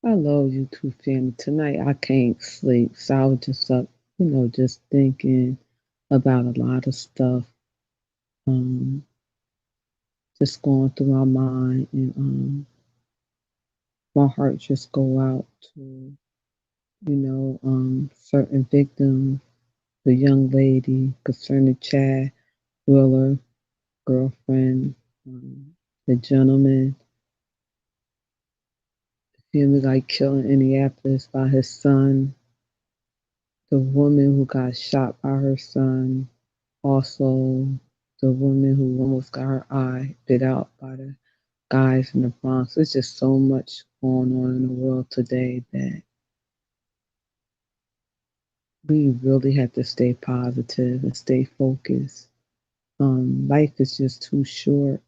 Hello, YouTube family. Tonight I can't sleep, so I was just up, just thinking about a lot of stuff, um, just going through my mind, and my heart just go out to, certain victims, the young lady concerning Chad Wheeler, girlfriend, the gentleman, the family like killing Indianapolis by his son, the woman who got shot by her son. Also, the woman who almost got her eye bit out by the guys in the Bronx. There's just so much going on in the world today that we really have to stay positive and stay focused. Life is just too short,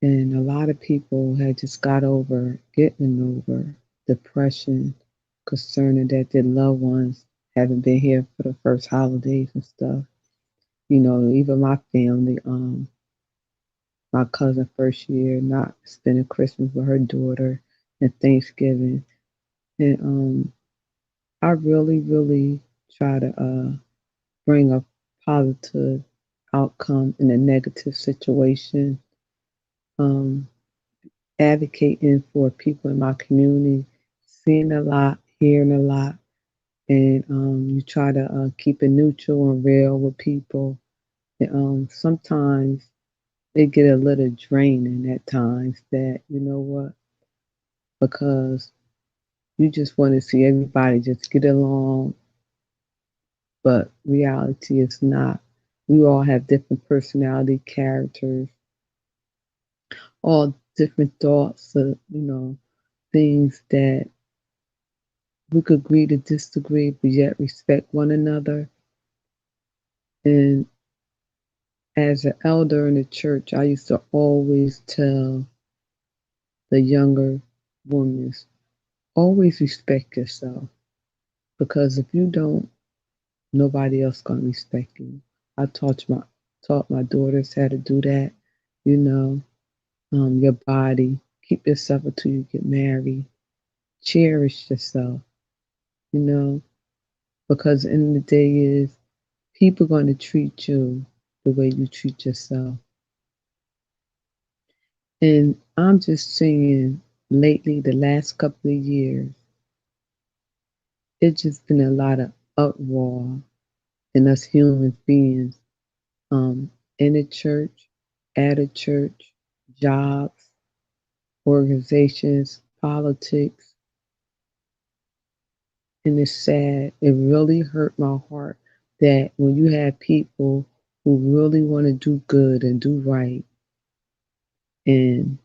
and a lot of people had just got over getting over depression concerning that their loved ones haven't been here for the first holidays and stuff. Even my family, my cousin first year not spending Christmas with her daughter and Thanksgiving. And I really, really try to bring a positive outcome in a negative situation. Um, Advocating for people in my community, seeing a lot, hearing a lot, and you try to keep it neutral and real with people. And, sometimes it get a little draining at times that you know what because you just want to see everybody just get along, but reality is not. We all have different personality, characters, all different thoughts, things that we could agree to disagree, but yet respect one another. And as an elder in the church, I used to always tell the younger women, always respect yourself, because if you don't, nobody else gonna respect you. I taught my daughters how to do that. You know, your body, keep yourself until you get married. Cherish yourself. You know, because the end of the day is people gonna treat you the way you treat yourself. And I'm just seeing lately, the last couple of years, it's just been a lot of uproar in us human beings, in the church, at a church, jobs, organizations, politics, and it's sad. It really hurt my heart that when you have people who really want to do good and do right, and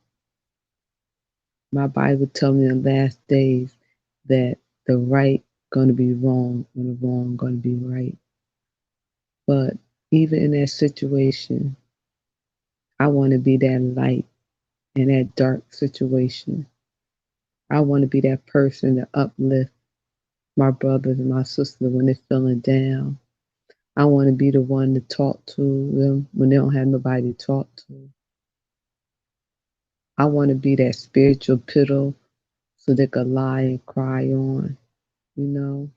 my Bible tells me in the last days that the right gonna be wrong and the wrong gonna be right. But even in that situation, I want to be that light in that dark situation. I want to be that person to uplift my brothers and my sisters when they're feeling down. I want to be the one to talk to them when they don't have nobody to talk to. I want to be that spiritual pillow so they could lie and cry on, you know?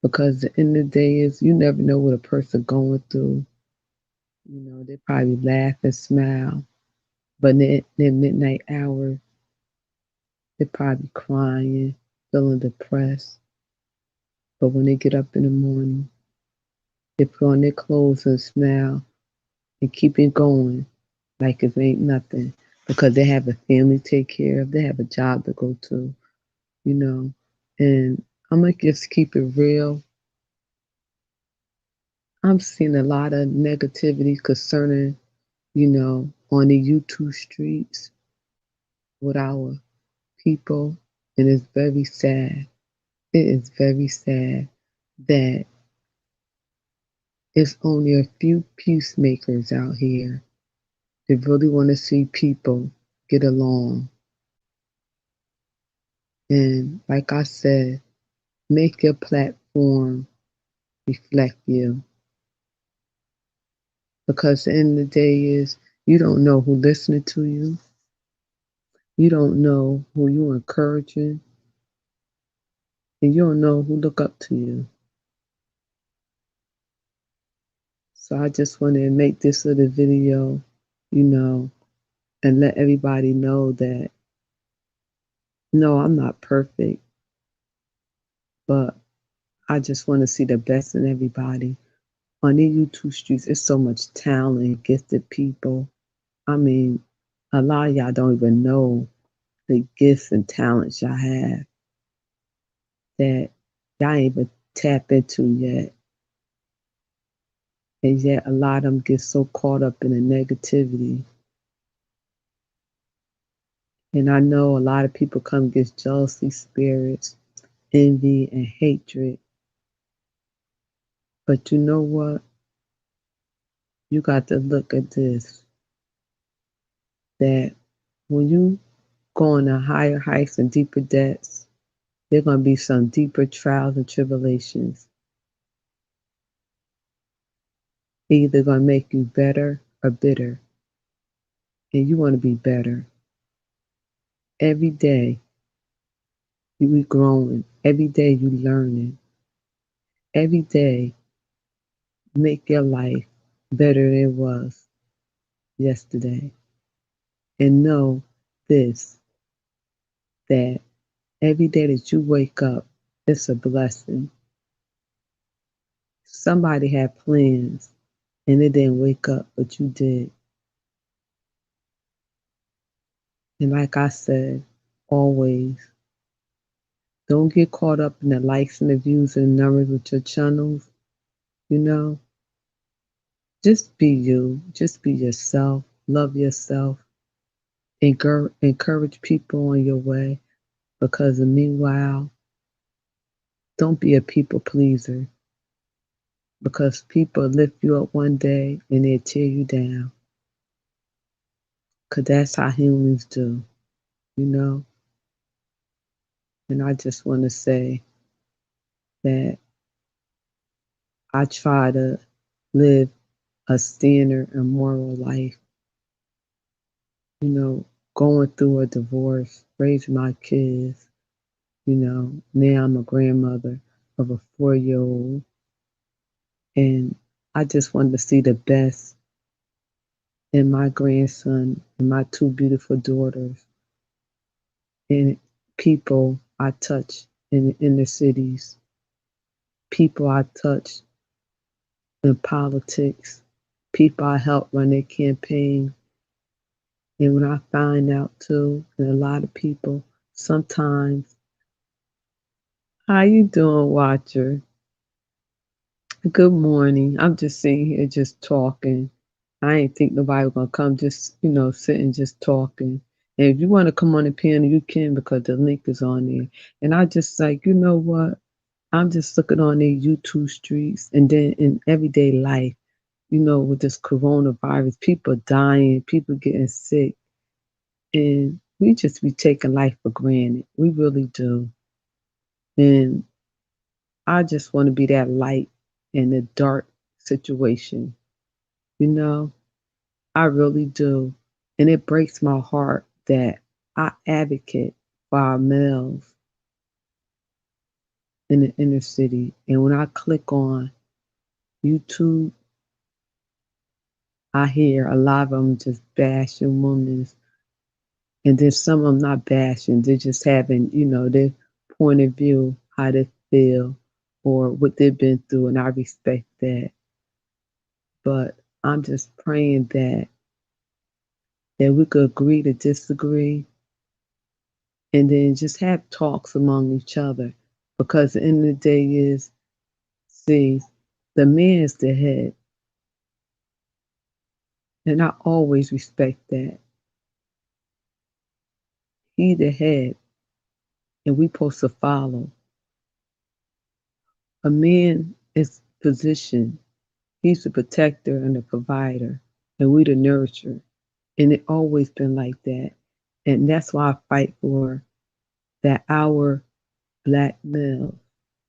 Because the end of the day is you never know what a person going through. They probably laugh and smile, but in their midnight hours, they're probably crying, feeling depressed. But when they get up in the morning, they put on their clothes and smile and keep it going like it ain't nothing because they have a family to take care of, they have a job to go to, you know. And I'm gonna just keep it real. I'm seeing a lot of negativity concerning, on the YouTube streets with our people, and it's very sad. It is very sad that it's only a few peacemakers out here that really want to see people get along. And like I said, make your platform reflect you. Because the end of the day is you don't know who listening to you. You don't know who you're encouraging, and you don't know who look up to you. So I just want to make this little video, you know, and let everybody know that no, I'm not perfect, but I just want to see the best in everybody. On these YouTube streets, it's so much talent, gifted people. I mean, a lot of y'all don't even know the gifts and talents y'all have that y'all ain't even tap into yet. And yet a lot of them get so caught up in the negativity. And I know a lot of people come against jealousy spirits, envy, and hatred. But you know what? You got to look at this, that when you go into higher heights and deeper depths, there are going to be some deeper trials and tribulations. Either going to make you better or bitter. And you want to be better. Every day you growing. Every day you learning. Every day make your life better than it was yesterday. And know this, that every day that you wake up, it's a blessing. Somebody had plans and it didn't wake up, but you did. And like I said, always, don't get caught up in the likes and the views and the numbers with your channels. You know, just be you, just be yourself, love yourself, encourage people on your way. Because meanwhile, don't be a people pleaser. Because people lift you up one day and they tear you down. Because that's how humans do, you know. And I just want to say that I try to live a standard and moral life. You know, going through a divorce, raising my kids. You know, now I'm a grandmother of a 4-year-old. And I just wanted to see the best in my grandson and my two beautiful daughters and people I touch in the inner cities, people I touch in politics, people I help run their campaign. And when I find out too, and a lot of people sometimes, how you doing, Watcher? Good morning. I'm just sitting here just talking. I ain't think nobody was gonna come, just sitting just talking. And if you want to come on the panel, you can, because the link is on there. And I just like, you know what? I'm just looking on these YouTube streets, and then in everyday life, with this coronavirus, people dying, people getting sick, and we just be taking life for granted. We really do. And I just want to be that light in the dark situation. You know, I really do. And it breaks my heart that I advocate for our males in the inner city. And when I click on YouTube, I hear a lot of them just bashing women. And then some of them not bashing, they're just having, their point of view, how they feel, or what they've been through. And I respect that. But I'm just praying that we could agree to disagree, and then just have talks among each other. Because the end of the day is, see, the man is the head. And I always respect that. He the head, and we supposed to follow. A man is positioned. He's the protector and the provider, and we the nurturer. And it always been like that. And that's why I fight for that our black males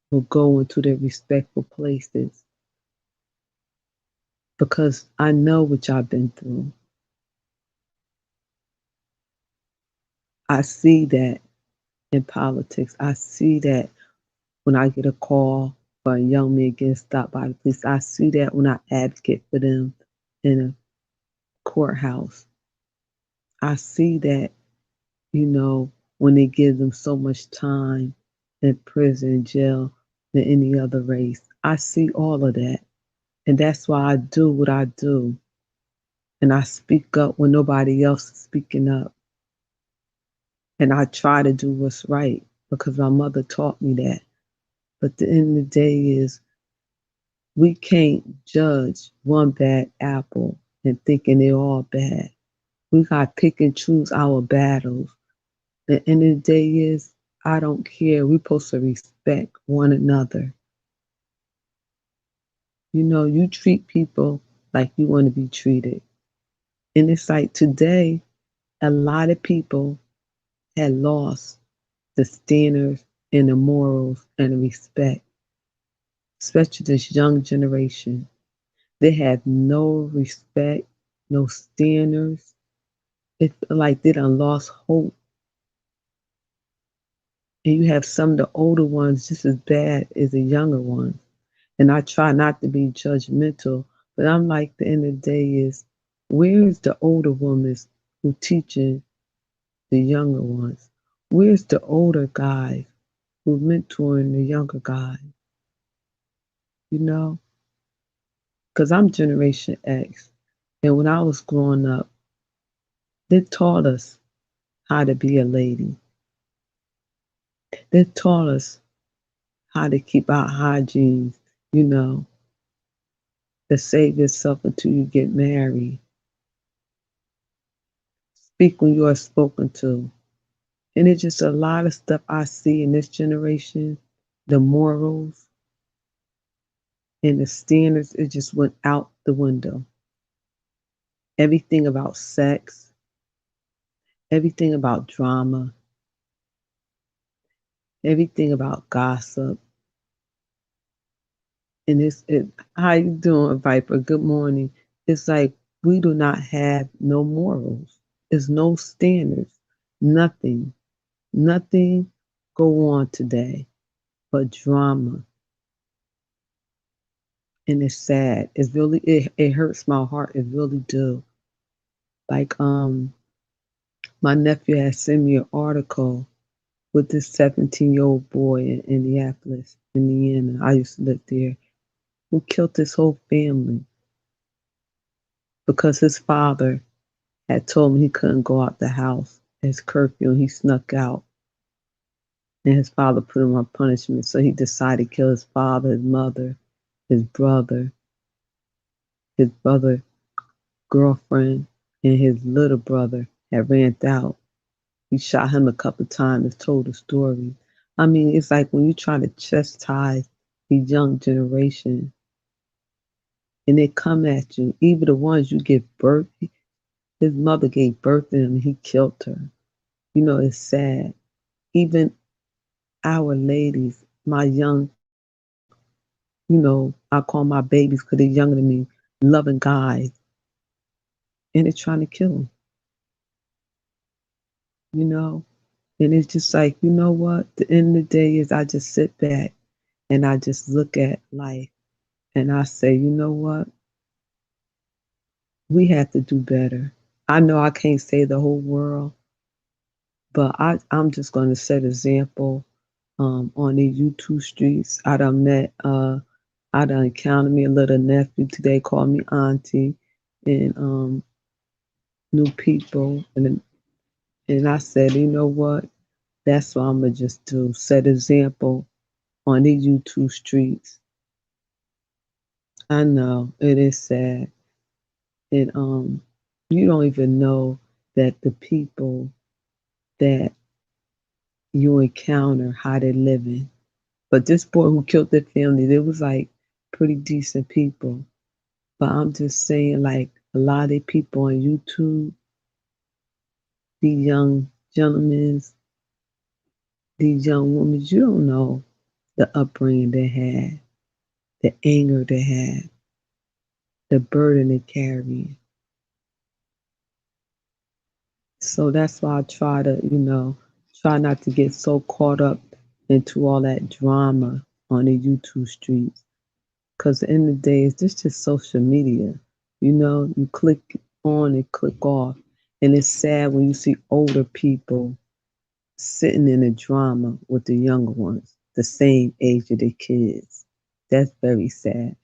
will go into their respectful places, because I know what y'all been through. I see that in politics. I see that when I get a call for a young man getting stopped by the police. I see that when I advocate for them in a courthouse. I see that, when they give them so much time in prison, jail, than any other race. I see all of that. And that's why I do what I do. And I speak up when nobody else is speaking up. And I try to do what's right because my mother taught me that. But the end of the day is we can't judge one bad apple and thinking they're all bad. We got to pick and choose our battles. The end of the day is I don't care. We're supposed to respect one another. You treat people like you want to be treated. And it's like today, a lot of people had lost the standards and the morals and the respect, especially this young generation. They have no respect, no standards. It's like they done lost hope. And you have some of the older ones just as bad as the younger ones. And I try not to be judgmental, but I'm like, the end of the day is, where's the older women who teaching the younger ones? Where's the older guys who mentoring the younger guys? You know, because I'm Generation X, and when I was growing up, they taught us how to be a lady. They taught us how to keep our hygiene, you know, to save yourself until you get married. Speak when you are spoken to. And it's just a lot of stuff I see in this generation, the morals and the standards, it just went out the window. Everything about sex, everything about drama, everything about gossip. And how you doing, Viper? Good morning. It's like we do not have no morals. There's no standards. Nothing. Nothing go on today but drama. And it's sad. It hurts my heart. It really do. Like my nephew had sent me an article with this 17-year-old boy in Indianapolis, Indiana. I used to live there, who killed his whole family because his father had told him he couldn't go out the house as curfew, and he snuck out. And his father put him on punishment, so he decided to kill his father, his mother, his brother, girlfriend, and his little brother had ran out. He shot him a couple times and told the story. I mean, it's like when you try to chastise the young generation and they come at you, even the ones you give birth. His mother gave birth to him and he killed her. It's sad. Even our ladies, my young, I call my babies because they're younger than me, loving guys, and they're trying to kill them, you know? And it's just like, you know what? The end of the day is I just sit back and I just look at life and I say, you know what? We have to do better. I know I can't save the whole world, but I'm just going to set example on the YouTube streets. I done encountered me a little nephew today, called me auntie, and new people. And I said, you know what? That's what I'm going to just do, set example on the YouTube streets. I know, it is sad. And you don't even know that the people that you encounter, how they're living. But this boy who killed their family, they was like pretty decent people. But I'm just saying, like a lot of the people on YouTube, these young gentlemen, these young women, you don't know the upbringing they had, the anger they had, the burden they carry. So that's why I try to, try not to get so caught up into all that drama on the YouTube streets. Because at the end of the day, it's just social media. You click on and click off. And it's sad when you see older people sitting in a drama with the younger ones, the same age of their kids. That's very sad.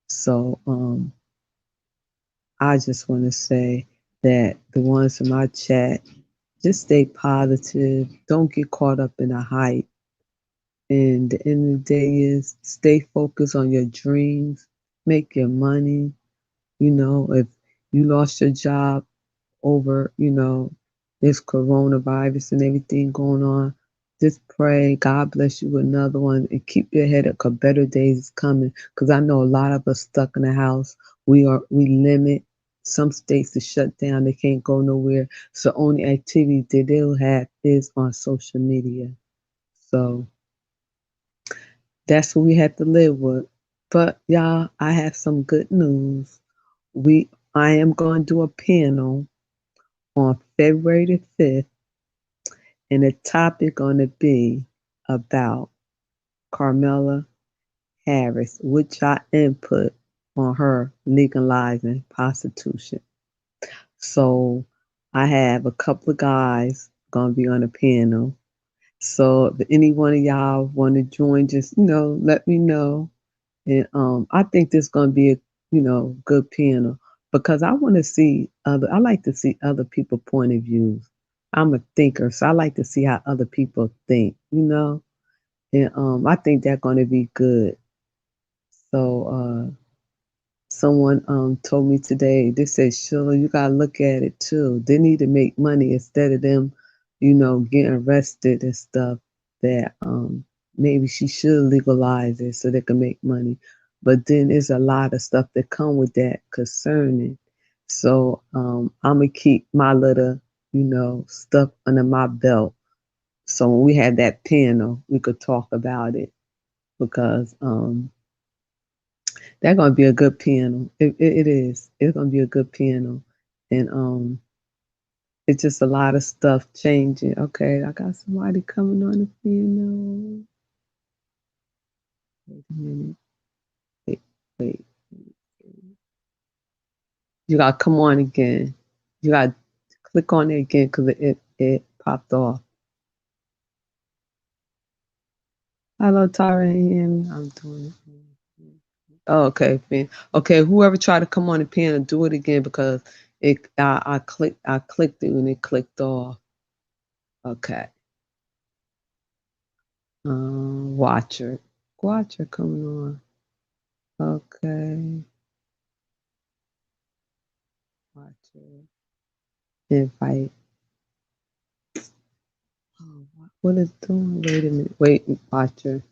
So I just want to say that the ones in my chat, just stay positive. Don't get caught up in the hype. And the end of the day is stay focused on your dreams, make your money. If you lost your job over, this coronavirus and everything going on, just pray God bless you with another one and keep your head up because better days is coming. Because I know a lot of us stuck in the house. We limit. Some states are shut down. They can't go nowhere. So only activity that they'll have is on social media. So that's what we have to live with. But y'all, I have some good news. I am going to do a panel on February the 5th, and the topic going to be about Kamala Harris, which I input on her legalizing prostitution. So I have a couple of guys going to be on the panel. So if any one of y'all want to join, just let me know. And I think this is going to be a good panel because I want to see other. I like to see other people' point of views. I'm a thinker, so I like to see how other people think. And I think that's going to be good. So someone told me today. They said, "Sheila, you gotta look at it too. They need to make money instead of them, getting arrested and stuff. That maybe she should legalize it so they can make money. But then there's a lot of stuff that come with that concerning. So I'm gonna keep my little, stuff under my belt. So when we had that panel, we could talk about it because that's gonna be a good panel. It is. It's gonna be a good panel, and it's just a lot of stuff changing. Okay, I got somebody coming on the panel. Wait a minute. Wait, wait. You gotta come on again. You gotta click on it again because it popped off. Hello, Tyra. I'm doing it. Oh, okay, Finn. Okay, whoever tried to come on the panel, do it again because I clicked it and it clicked off. Okay. Watcher. Watcher coming on. Okay. Watcher. Invite. Oh, what is doing? Wait a minute. Wait, Watcher.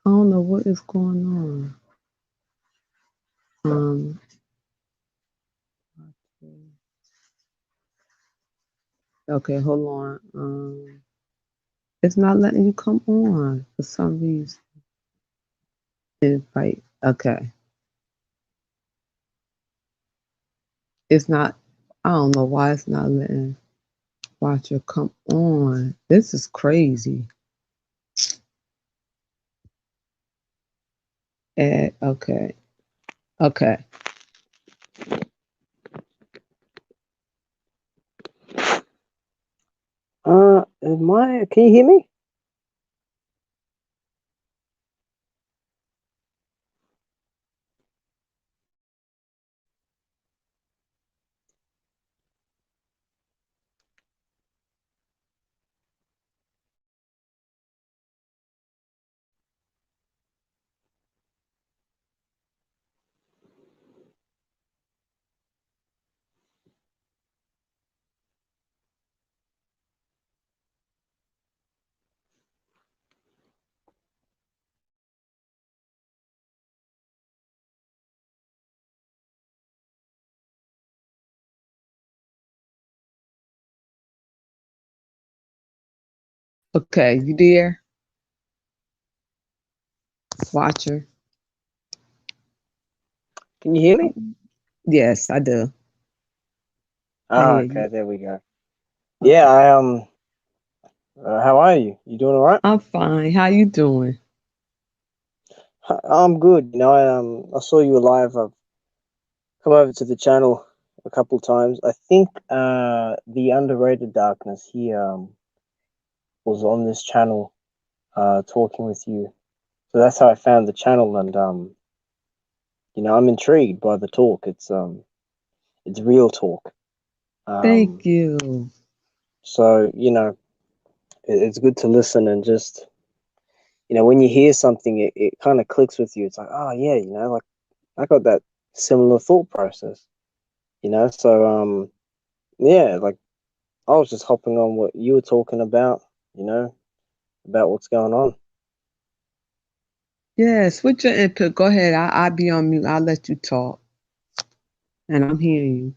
I don't know what is going on. Watcher. Okay, hold on. It's not letting you come on for some reason. Invite. Okay. It's not. I don't know why it's not letting Watcher come on. This is crazy. Add. Okay. Okay. Can you hear me? Okay. You there? Watcher. Can you hear me? Yes, I do. I Oh, hear okay, you. there we go. Yeah, how are you? You doing all right? I'm fine. How you doing? I'm good. I saw you live. I've come over to the channel a couple times. I think the Underrated Darkness, he was on this channel talking with you. So that's how I found the channel, and I'm intrigued by the talk. It's real talk. Thank Um, you. so it's good to listen and just when you hear something, it kind of clicks with you. It's like, oh yeah, like I got that similar thought process. So yeah, like I was just hopping on what you were talking about, you know, about what's going on. Yes, with your input, go ahead. I'll be on mute. I'll let you talk. And I'm hearing you.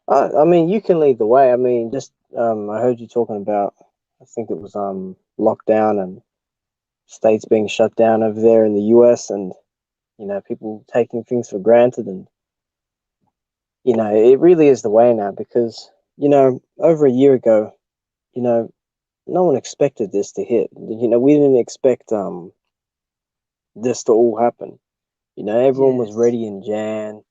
I mean, you can lead the way. I mean, just I heard you talking about, I think it was lockdown and states being shut down over there in the US, and people taking things for granted, and it really is the way now because over a year ago, you know no one expected this to hit. We didn't expect this to all happen. Everyone was Yes. ready in Jan,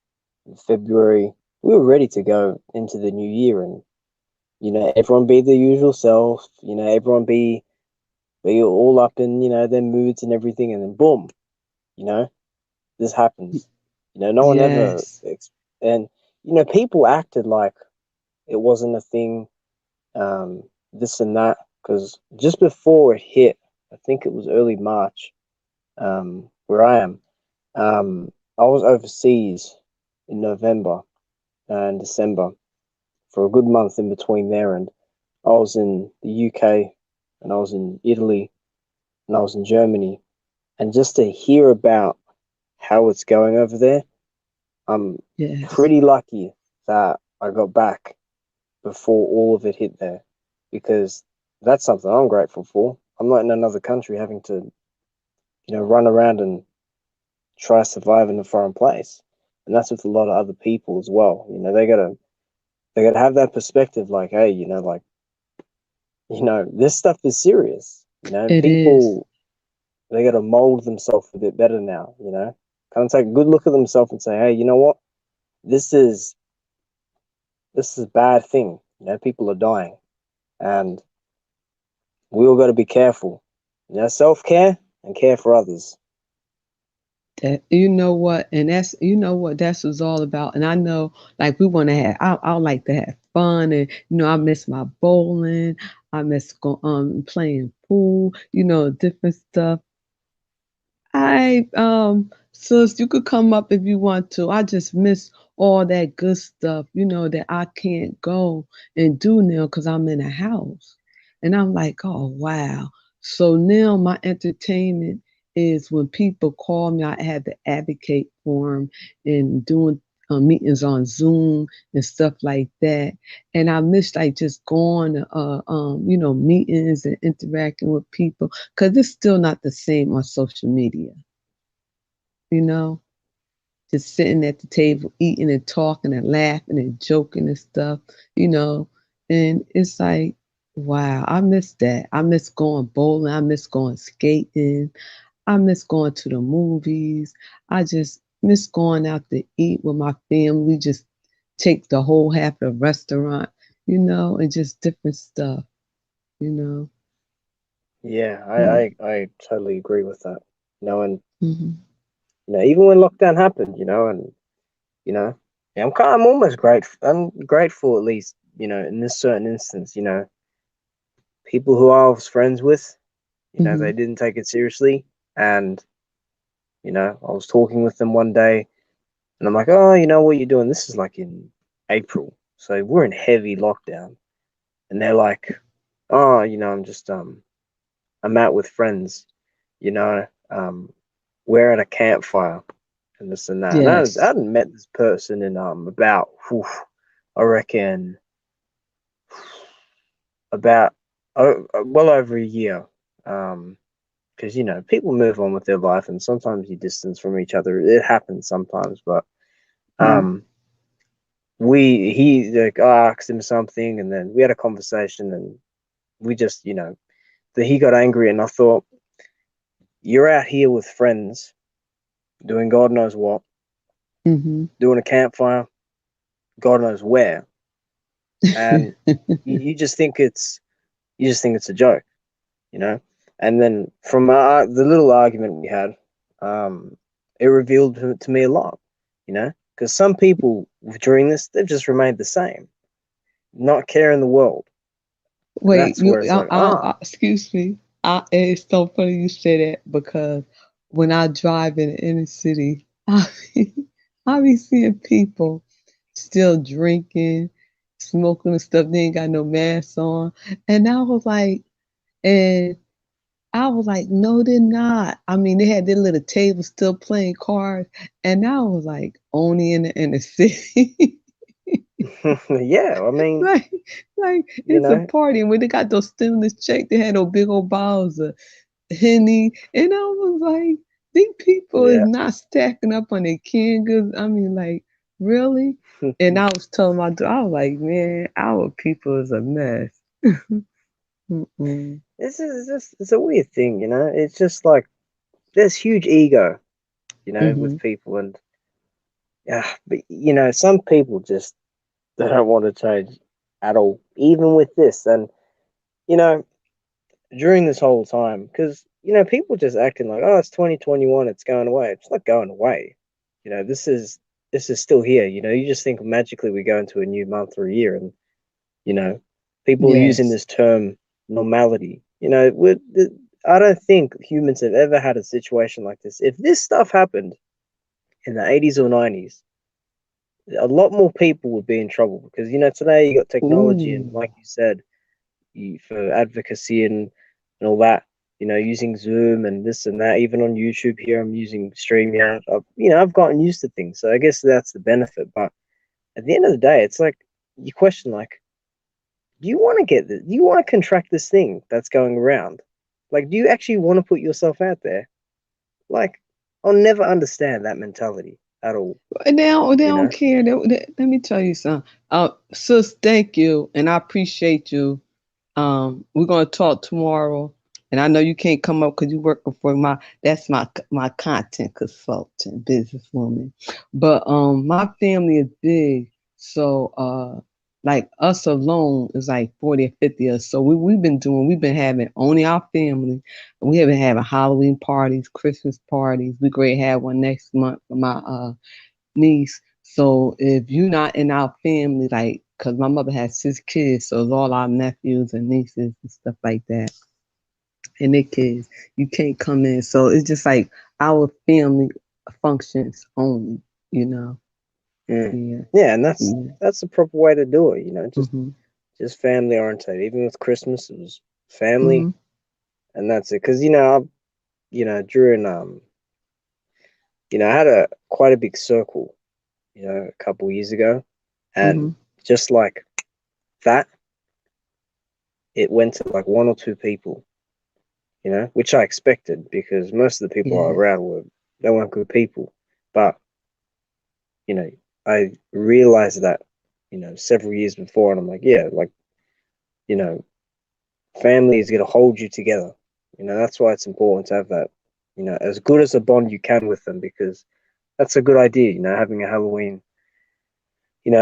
in February. We were ready to go into the new year, and everyone be their usual self. Everyone be all up in their moods and everything, and then boom, you know this Y- happens. No one ever Yes. and people acted like it wasn't a thing. Um, this and that, because just before it hit, I think it was early March. Where I am. I was overseas in November and December for a good month in between there, and I was in the UK, and I was in Italy, and I was in Germany, and just to hear about how it's going over there, I'm Yes. pretty lucky that I got back before all of it hit there, because that's something I'm grateful for. I'm not in another country having to, run around and try to survive in a foreign place. And that's with a lot of other people as well. They gotta have that perspective, like, hey, this stuff is serious. It is. People, they gotta mold themselves a bit better now, Kind of take a good look at themselves and say, hey, you know what? This is a bad thing. People are dying, and we all gotta be careful. Self-care and care for others. That you know what, and that's what that's what's all about. And I know, like we want to have, I like to have fun, and I miss my bowling. I miss playing pool. Different stuff. Sis, you could come up if you want to. I just miss all that good stuff, that I can't go and do now because I'm in a house. And I'm like, oh, wow. So now my entertainment is when people call me, I had to advocate for them and doing meetings on Zoom and stuff like that. And I miss like just going to, meetings and interacting with people because it's still not the same on social media, you know, just sitting at the table, eating and talking and laughing and joking and stuff, you know. And it's like, wow, I miss that. I miss going bowling. I miss going skating. I miss going to the movies. I just miss going out to eat with my family. We just take the whole half of the restaurant, and just different stuff, you know. Yeah, Mm-hmm. I totally agree with that. And Mm-hmm. even when lockdown happened, and you know, yeah, I'm almost grateful. I'm grateful, at least, in this certain instance, people who I was friends with, they Mm-hmm. didn't take it seriously, and I was talking with them one day, and I'm like, oh, what you're doing? This is like in April, so we're in heavy lockdown, and they're like, oh, I'm out with friends, you know, um, we're at a campfire and this and that. And I Yes. hadn't met this person in about, I reckon, about well over a year. Because people move on with their life, and sometimes you distance from each other. It happens sometimes, but Mm-hmm. um, he like I asked him something, and then we had a conversation, and we just that he got angry, and I thought, you're out here with friends doing God knows what, Mm-hmm. doing a campfire, God knows where, and you just think it's a joke, you know. And then from the little argument we had, um, it revealed to me a lot, because some people during this they've just remained the same, not caring the world, and Wait, that's where it's like, excuse me. It's so funny you say that because when I drive in the inner city, I be seeing people still drinking, smoking and stuff. They ain't got no mask on, and and I was like, no, they're not. I mean, they had their little table still playing cards, and I was like, only in the inner city. yeah, I mean, like, like you it's a know, party, and when they got those stimulus check, they had those big old bottles of Henny, and I was like, these people is yeah, not stacking up on their canned goods. I mean, like, really? And I was telling my daughter, I was like, man, our people is a mess. Mm-mm. this is just it's a weird thing, It's just like there's huge ego, Mm-hmm. with people, and yeah, but some people just they don't want to change at all, even with this, and you know, during this whole time, because people just acting like, oh, it's 2021, it's going away. It's not going away. This is still here. You just think magically we go into a new month or a year, and you know, people are using Yes. this term normality. I don't think humans have ever had a situation like this. If this stuff happened in the 80s or 90s, a lot more people would be in trouble because today you got technology and, Ooh. like you said, for advocacy and all that. Using Zoom and this and that. Even on YouTube here, I'm using StreamYard. I've gotten used to things, so I guess that's the benefit. But at the end of the day, it's like you question, like, do you want to get this? Do you want to contract this thing that's going around? Like, do you actually want to put yourself out there? Like, I'll never understand that mentality at all. And they You don't know? care. Let me tell you something. Sis, thank you, and I appreciate you. We're gonna talk tomorrow, and I know you can't come up because you're working for that's my content consultant, businesswoman. But my family is big, so like us alone is like 40 or 50 of us. So we've been having only our family. We have been having Halloween parties, Christmas parties. We're going to have one next month for my niece. So if you're not in our family, like, because my mother has 6 kids, so it's all our nephews and nieces and stuff like that, and their kids, you can't come in. So it's just like our family functions only, you know. Mm. Yeah. Yeah, and that's Yeah. that's the proper way to do it. Mm-hmm. Just family oriented. Even with Christmas, it was family, Mm-hmm. and that's it. Because during I had a quite a big circle, a couple years ago, Mm-hmm. and just like that, it went to like one or two people, which I expected because most of the people I Yeah. around they weren't good people. But you know, I realized that several years before, and I'm like, yeah, like you know, family is gonna hold you together. That's why it's important to have that, as good as a bond you can with them because that's a good idea. Having a Halloween,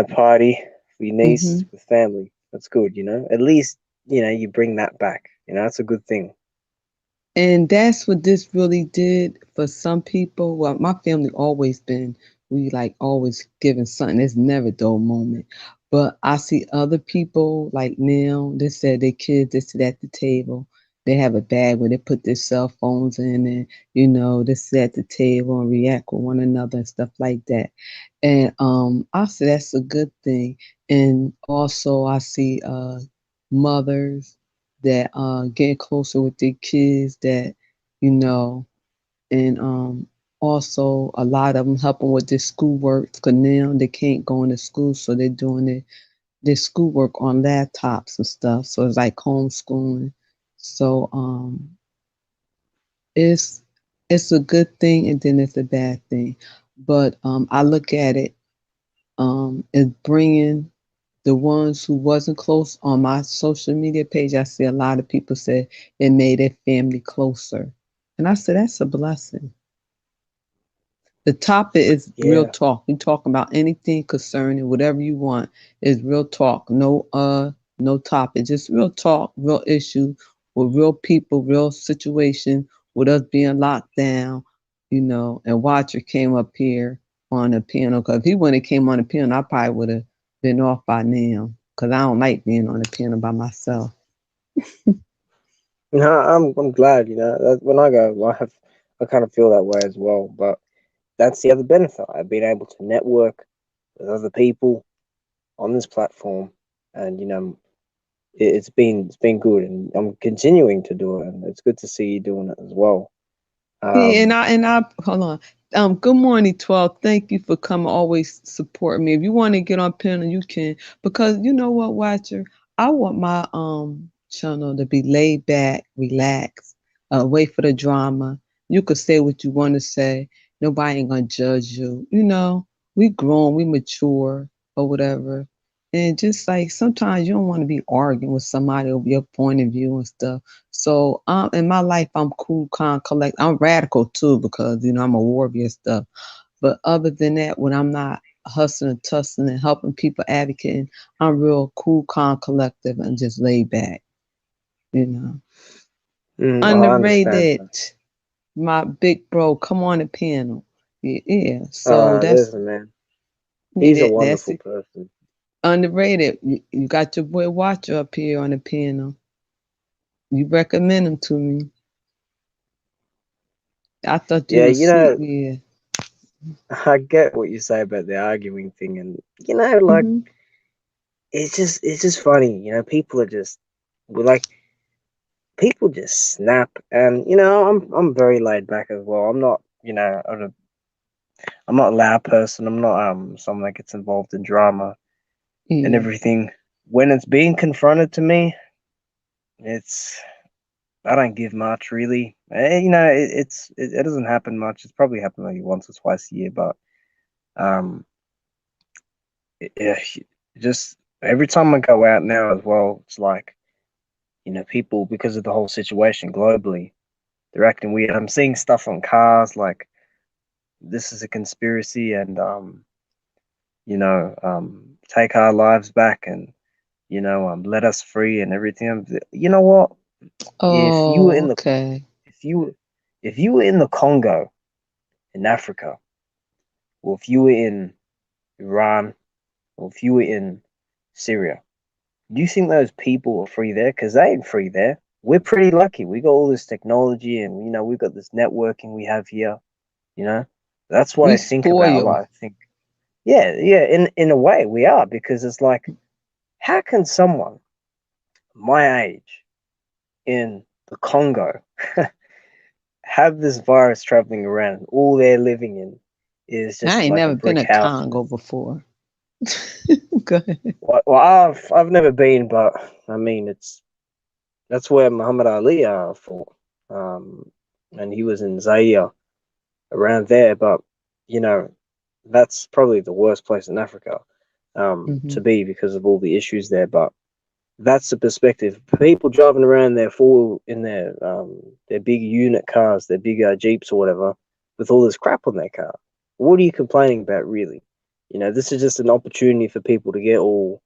party for your Mm-hmm. niece with family. That's good. At least you bring that back. That's a good thing. And that's what this really did for some people. Well, my family always been, we like always giving something. It's never a dull moment. But I see other people like now, they said their kids, they sit at the table. They have a bag where they put their cell phones in and, they sit at the table and react with one another and stuff like that. And I say that's a good thing. And also I see mothers that getting closer with their kids that you know and also a lot of them helping with their schoolwork because now they can't go into school so they're doing their schoolwork on laptops and stuff so it's like homeschooling so it's it's a good thing and then it's a bad thing but I look at it is bringing the ones who wasn't close on my social media page. I see a lot of people say it made their family closer. And I said, that's a blessing. The topic is real Yeah. talk. We talk about anything concerning whatever you want. Is real talk. No topic. Just real talk, real issue with real people, real situation with us being locked down, and Watcher came up here on the piano. Cause if he wouldn't have came on the piano, I probably would have been off by now. Cause I don't like being on the piano by myself. No, I'm glad, that when I go, I kind of feel that way as well. But that's the other benefit. I've been able to network with other people on this platform, and it's been good, and I'm continuing to do it, and it's good to see you doing it as well. Yeah, and Um, I hold on. Good morning, 12. Thank you for coming, always support me. If you want to get on panel, you can. Because you know what, Watcher? I want my channel to be laid back, relaxed, wait for the drama. You could say what you want to say. Nobody ain't gonna judge you. We grown, we mature or whatever. And just like sometimes you don't want to be arguing with somebody over your point of view and stuff. So in my life, I'm cool, calm, collect. I'm radical too because I'm a warrior and stuff. But other than that, when I'm not hustling, tussling, and helping people, advocating, I'm real cool, calm, collective, and just laid back. You know, I understand. Underrated. My big bro, come on the panel. Yeah. So There's that's a man. He's a yeah, that's wonderful it. person. Underrated. You got your boy Watcher up here on the panel. You recommend him to me. I thought you Yeah, was sweet. Yeah. I get what you say about the arguing thing, and like Hmm. it's just funny. People are just we're like people just snap, and I'm very laid back as well. I'm not I'm not a loud person. I'm not someone that gets involved in drama and Yeah. everything. When it's being confronted to me, it's I don't give much really. It doesn't happen much. It's probably happened maybe once or twice a year, but um, yeah, just every time I go out now as well, it's like people because of the whole situation globally, they're acting weird. I'm seeing stuff on cars like this is a conspiracy, and take our lives back, and let us free and everything. You know what? If you were Oh, in the okay. if you if you were in the Congo in Africa, or if you were in Iran, or if you were in Syria, do you think those people are free there? Because they ain't free there. We're pretty lucky. We got all this technology, and we've got this networking we have here. You know, that's what We I think about a spoil. lot. I think, yeah, yeah. In a way, we are because it's like, how can someone my age in the Congo have this virus traveling around? All they're living in is I just ain't like a never been brick to house Congo with. before. Go ahead. Well, I've never been, but I mean, that's where Muhammad Ali fought, and he was in Zaire around there. But you know, that's probably the worst place in Africa Hmm. to be because of all the issues there. But that's the perspective. People driving around their big unit cars, their big Jeeps or whatever, with all this crap on their car. What are you complaining about, really? This is just an opportunity for people to get all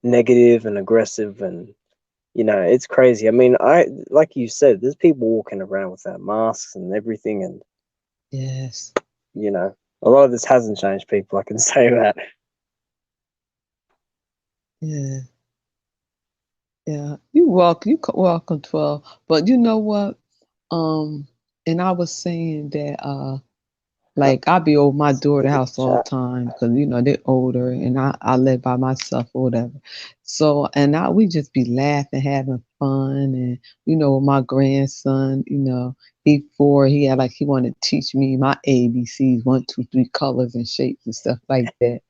negative and aggressive, and it's crazy. I mean, I like you said, there's people walking around without masks and everything, and Yes. a lot of this hasn't changed people. I can say that. Yeah. Yeah. You welcome. Welcome, 12. But you know what? Um, and I was saying that like I be over my daughter Look at the house all the chat. time because they're older and I live by myself or whatever. So and we just be laughing, having fun, and my grandson, he 4, he had like he wanted to teach me my ABCs, 1, 2, 3 colors and shapes and stuff like that.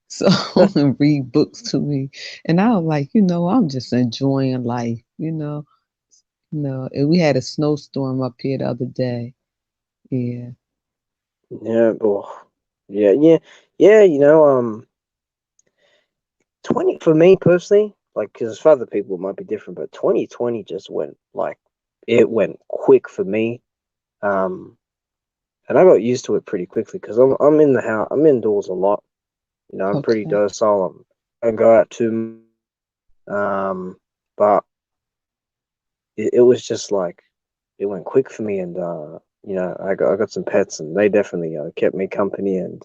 So and read books to me, and I was like, I'm just enjoying life, And we had a snowstorm up here the other day. Yeah. Yeah, oh. Yeah, yeah, yeah. 20 for me personally, like, because for other people it might be different, but 2020 just went like it went quick for me. Um, and I got used to it pretty quickly because I'm in the house, I'm indoors a lot. I'm pretty Okay. docile. I don't go out too. But it was just like it went quick for me, and I got some pets, and they definitely kept me company, and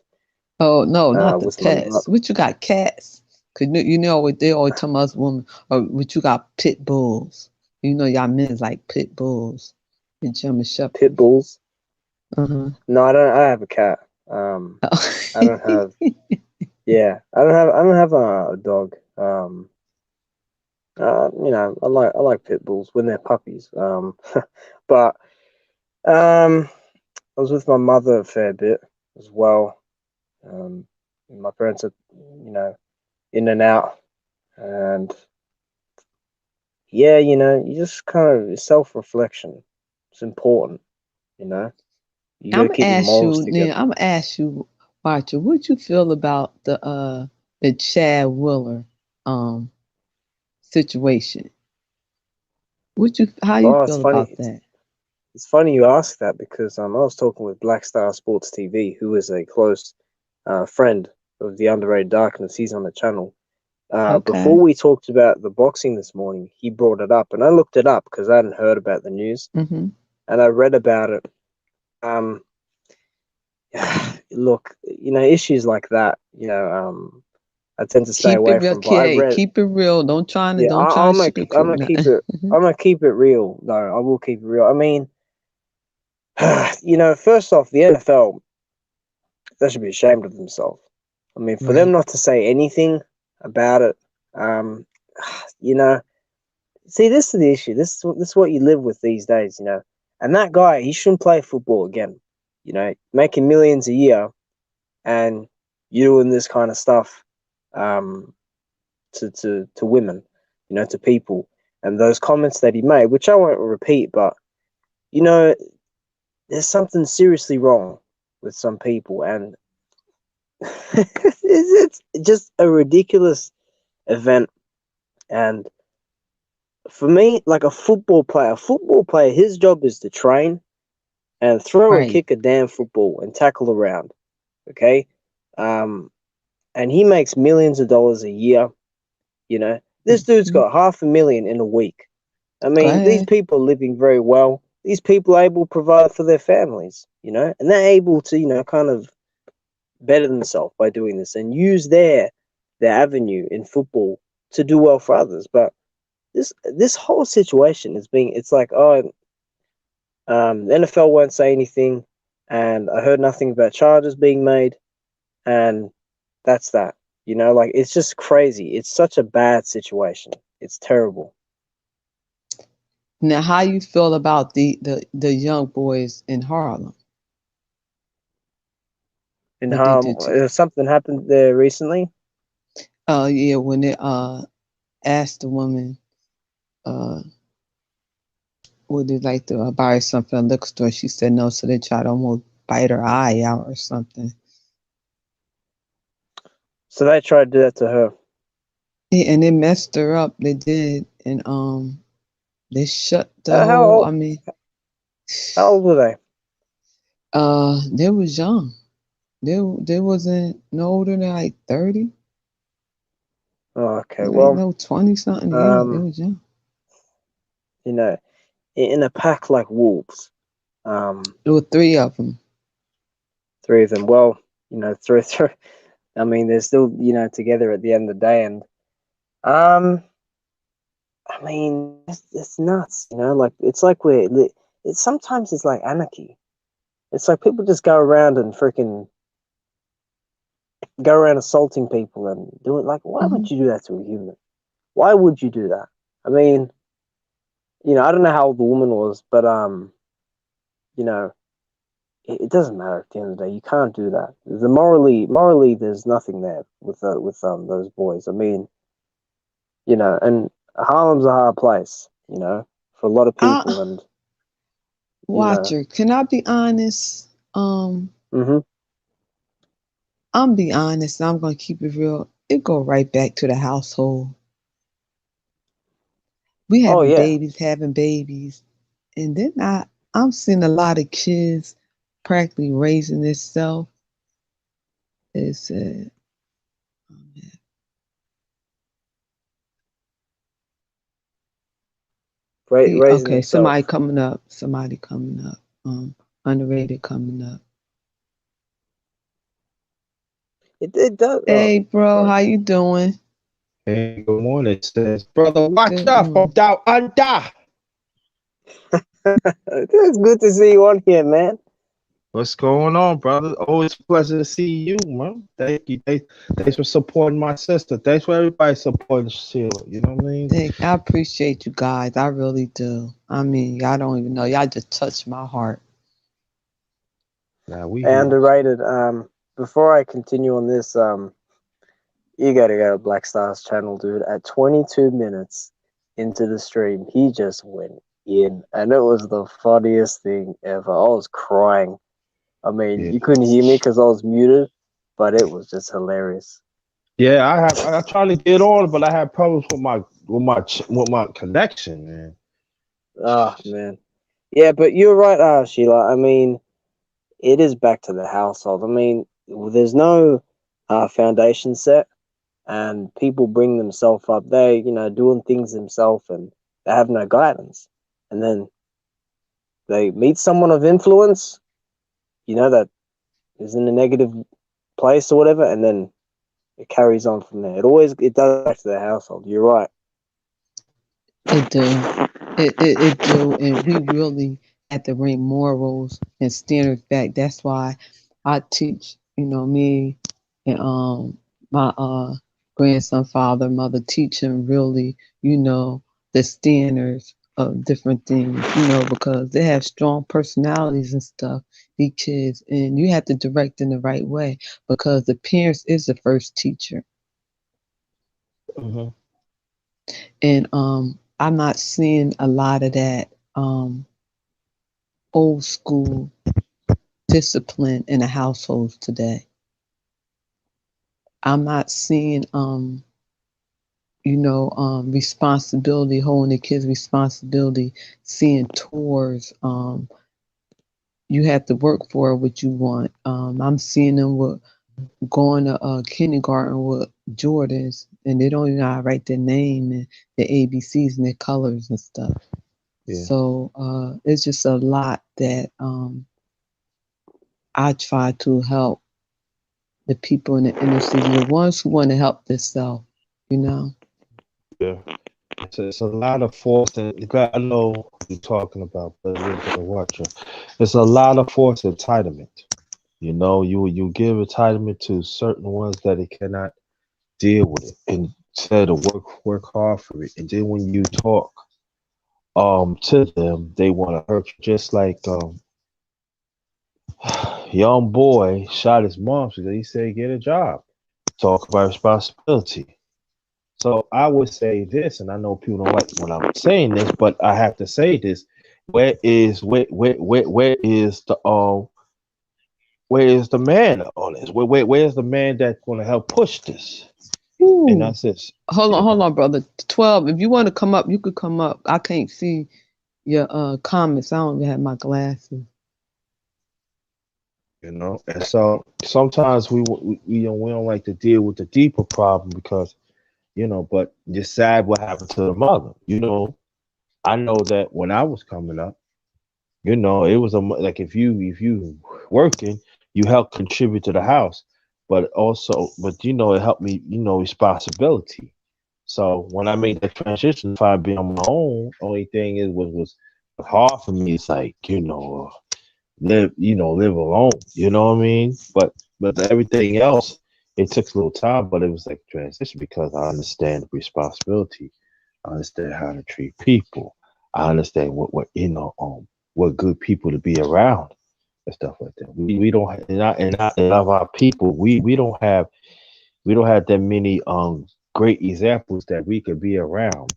Oh no, not the with my pets. What you got, cats? Cause you know what they always tell us women, or what you got, pit bulls. You know y'all men's like pit bulls and German pit shepherds. bulls. Uh-huh. No, I don't. I have a cat. I don't have. Yeah, I don't have a dog. I like pit bulls when they're puppies. But I was with my mother a fair bit as well. Um, my parents are, in and out, and yeah, you just kind of self reflection. It's important, you know. You got I'm to gonna keep your ask morals you now. together. I'm gonna ask you, Watcher, what you feel about the Chad Willer um situation? How you Oh, it's feel funny. about that? It's funny you ask that because I was talking with Black Star Sports TV, who is a close friend of the Underrated Darkness. He's on the channel. Before Okay. we talked about the boxing this morning, he brought it up, and I looked it up because I hadn't heard about the news, Mm-hmm. and I read about it. Um, Look, issues like that, I tend to stay Keep it away real, from. But I kid. read, Keep it real. yeah, Don't try I'm and gonna, I'm sugarcoat gonna keep nothing. it, I'm gonna keep it real. No, I will keep it real. I mean, first off, the NFL, they should be ashamed of themselves. I mean, for them Right. not to say anything about it, um, you know, see, this is the issue. This is what you live with these days. And that guy, he shouldn't play football again. Making millions a year, and you doing this kind of stuff, um, to women, to people, and those comments that he made, which I won't repeat, but you know, there's something seriously wrong with some people, and it's just a ridiculous event. And for me, like a football player, his job is to train and throw and Right. kick a damn football and tackle around. Okay, um, and he makes millions of dollars a year. This dude's Mhm. got 500,000 in a week. I Go mean, these ahead. people are living very well. These people are able to provide for their families, and they're able to, kind of better themselves by doing this and use their avenue in football to do well for others. But this whole situation is being, it's like, oh, the NFL won't say anything, and I heard nothing about charges being made, and that's that. Like, it's just crazy. It's such a bad situation. It's terrible. Now, how you feel about the young boys in Harlem? And What they how did to? something happened there recently. Yeah, when they asked the woman uh would they like to buy her something at the liquor store, she said no, so they tried to almost bite her eye out or something. So they tried to do that to her. Yeah, and they messed her up. They did, and they shut the How whole. old? I mean, How old were they? they was young. They wasn't no older than like 30, Oh, okay. like Well, no 20 something. Yeah, they um, was young. you know, in a pack like wolves, There were three of them. three of them. Well, through. I mean, they're still, together at the end of the day, and um, I mean, it's nuts. Like, it's like it's sometimes it's like anarchy. It's like people just go around and freaking go around assaulting people and do it. Like, why Hmm. would you do that to a human? Why would you do that? I mean, I don't know how old the woman was, but you know, it doesn't matter at the end of the day. You can't do that. Morally, there's nothing there with those boys. I mean, and Harlem's a hard place, for a lot of I people, and you know, Watcher, can I be honest? hmm I'm be honest. I'm gonna keep it real. It go right back to the household. We Oh yeah, having babies, and then I'm seeing a lot of kids practically raising themselves. It's raising okay. himself. Somebody coming up. Somebody coming up. Underrated coming up. It does. Oh, Hey, bro, sorry. how you doing? Hey, good morning, says brother. Watch Good out from morning. down under. It's good to see you on here, man. What's going on, brother? Always a pleasure to see you, man. Thank you. Thanks for supporting my sister. Thanks for everybody supporting Sheila. You know what I mean? I appreciate you guys. I really do. I mean, y'all don't even know. Y'all just touched my heart. Now we Hey, here. underrated. Before I continue on this, you gotta go to Black Star's channel, dude. At 22 minutes into the stream, he just went in, and it was the funniest thing ever. I was crying. I mean, Yeah. you couldn't hear me because I was muted, but it was just hilarious. Yeah, I tried to get on, but I had problems with with my connection, man. Oh man, yeah, but you're right, Sheila. I mean, it is back to the household. I mean, there's no foundation set, and people bring themselves up. They, doing things themselves, and they have no guidance. And then they meet someone of influence, that is in a negative place or whatever, and then it carries on from there. It does back to the household. You're right. It do. It do. And we really have to bring morals and standards back. That's why I teach, me and my grandson, father, mother, teach him really, the standards of different things, because they have strong personalities and stuff, these kids, and you have to direct in the right way because the parents is the first teacher. Hmm. And I'm not seeing a lot of that old school discipline in the households today. I'm not seeing responsibility, holding the kids responsibility, seeing tours. You have to work for what you want. I'm seeing them with going to kindergarten with Jordans, and they don't even know how to write their name and their ABCs and their colors and stuff. Yeah. So it's just a lot that I try to help the people in the inner city, the ones who want to help themselves, you know. Yeah. It's a lot of force, and I know what you're talking about, but you're gonna watch it. It's a lot of forced entitlement. You give entitlement to certain ones that it cannot deal with it, instead of work hard for it. And then when you talk to them, they want to hurt you. Just like young boy shot his mom because he said get a job. Talk about responsibility. So I would say this, and I know people don't like when I'm saying this, but I have to say this. Where is the where is the man on this? Where's the man that's gonna help push this? And Ooh, that's it. You hold know, on, brother. 12. If you want to come up, you could come up. I can't see your comments. I don't even have my glasses. And so sometimes we don't like to deal with the deeper problem because but decide what happened to the mother. I know that when I was coming up, it was like if you working, you help contribute to the house, but it helped me, responsibility. So when I made that transition, if I be on my own, only thing is was hard for me. It's like live alone. You know what I mean? But everything else, it took a little time, but it was like transition because I understand the responsibility. I understand how to treat people. I understand what good people to be around and stuff like that. We don't and of our people, we don't have that many great examples that we could be around.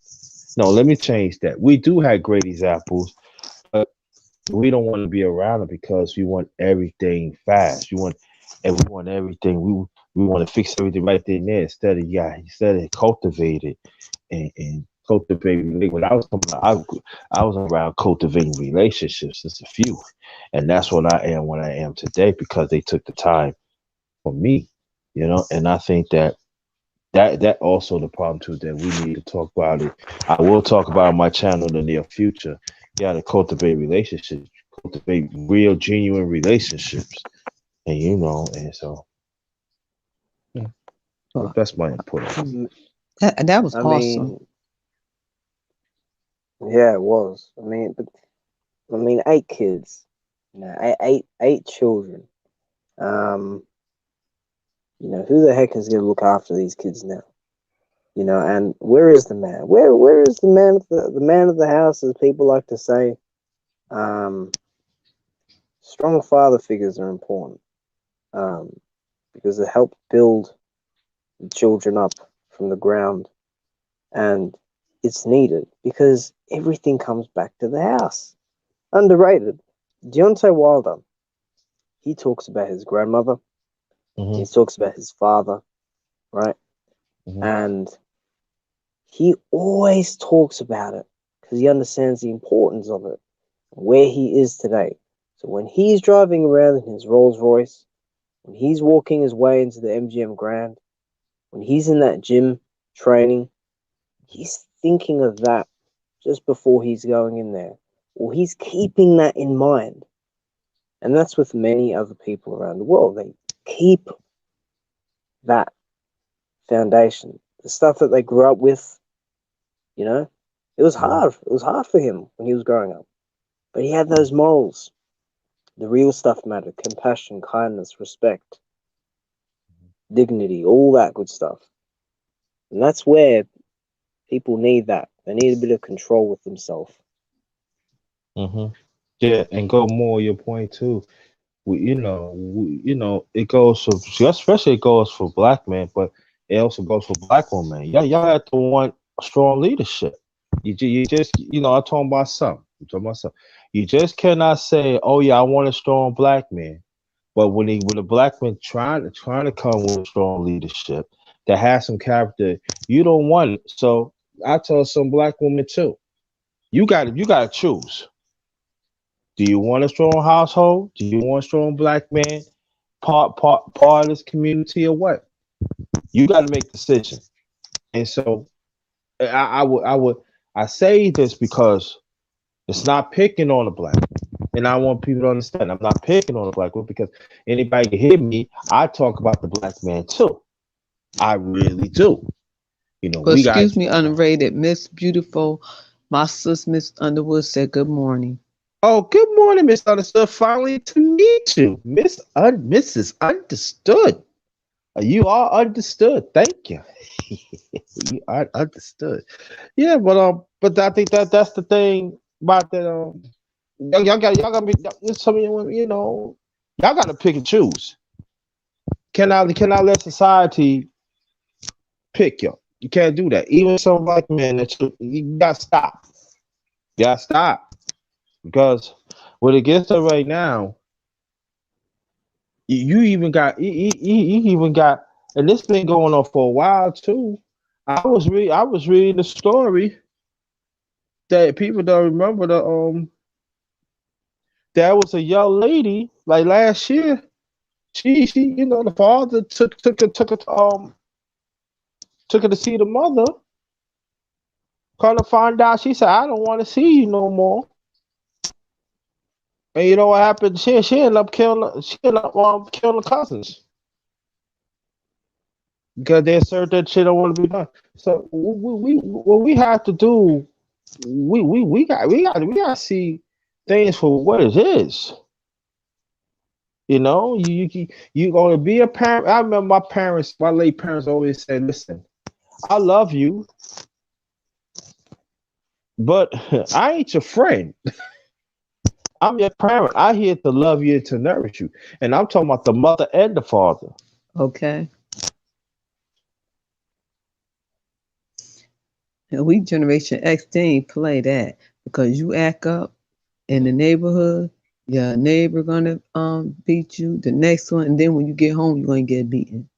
No, let me change that. We do have great examples, but we don't want to be around it because we want everything fast. You want and we want everything. We want to fix everything right there and there instead of cultivate it and cultivate. When I was coming out, I was around cultivating relationships since a few, and that's what I am when I am today because they took the time for me, And I think that also the problem too that we need to talk about it. I will talk about on my channel in the near future. You got to cultivate relationships, cultivate real, genuine relationships, and so yeah, Well, that's my input. Mm, that was I awesome. mean, yeah, it was. I mean, 8 kids, eight children. Um, who the heck is going to look after these kids now? And where is the man? Where is the man of the man of the house, as people like to say? Um, Strong father figures are important, um, because they help build the children up from the ground, and it's needed because everything comes back to the house. Underrated. Deontay Wilder, he talks about his grandmother, he Hmm. talks about his father, right? Hmm. And he always talks about it because he understands the importance of it, where he is today. So when he's driving around in his Rolls Royce, when he's walking his way into the MGM Grand, when he's in that gym training, he's thinking of that just before he's going in there, or he's keeping that in mind. And that's with many other people around the world. They keep that foundation, the stuff that they grew up with. You know, it was Hmm. hard. It was hard for him when he was growing up, but he had those morals. The real stuff mattered: compassion, kindness, respect, dignity, all that good stuff. And that's where people need that. They need a bit of control with themselves. Hmm. Yeah, and go more your point too. It goes for especially it goes for black men, but it also goes for black women. Y'all have to want strong leadership. You just I'm talking about something. I'm talking about something. You just cannot say, "Oh yeah, I want a strong black man." But when a black man trying to come with strong leadership that has some character, you don't want it. So I tell some black women too, you got to choose. Do you want a strong household? Do you want a strong black man? Part of this community or what? You got to make a decision. And so I say this because it's not picking on the black. And I want people to understand I'm not picking on the black one because anybody can hear me. I talk about the black man too. I really do. Well, We got. excuse me, underrated Miss Beautiful. My sis, Miss Underwood, said good morning. Oh, good morning, Miss Understood. Finally to meet you, Mrs. Understood. You are understood. Thank you. You are understood. Yeah, but I think that's the thing about that. Y'all got me. Some of y'all got to pick and choose. Cannot let society pick you. You can't do that. Even some black men you got to stop. You got to stop because when it gets to right now, you even got you even got, and this been going on for a while too. I was reading the story that people don't remember there was a young lady like last year. She the father took her to see the mother. Kind of find out she said, "I don't want to see you no more." And you know what happened? She ended up killing the cousins because they assert that shit don't want to be done. So what we have to do, we got to see things for what it is. You gonna be a parent. I remember my late parents always said, "Listen, I love you, but I ain't your friend. I'm your parent. I here to love you and to nourish you." And I'm talking about the mother and the father. Okay. And we Generation X, they ain't play that because you act up in the neighborhood, Your neighbor gonna beat you, the next one, and then when you get home, you're gonna get beaten.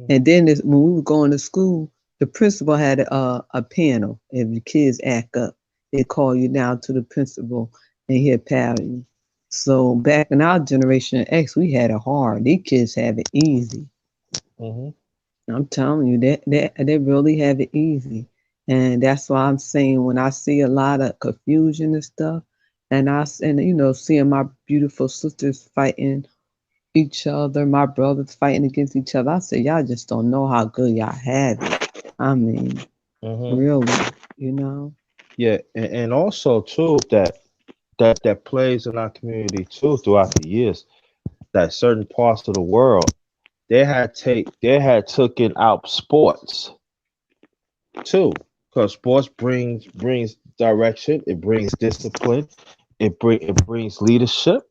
And then when we were going to school, the principal had a panel. If the kids act up, they call you down to the principal and he'll paddle you. So back in our generation X, we had it hard. These kids have it easy. Mm-hmm. I'm telling you, that they really have it easy. And that's why I'm saying when I see a lot of confusion and stuff, and you know, seeing my beautiful sisters fighting each other, my brothers fighting against each other, I say y'all just don't know how good y'all have it. I mean, Mm-hmm. really, you know. Yeah, and also too that plays in our community too throughout the years. That certain parts of the world they had taken out sports too, because sports brings direction, it brings discipline, it brings leadership,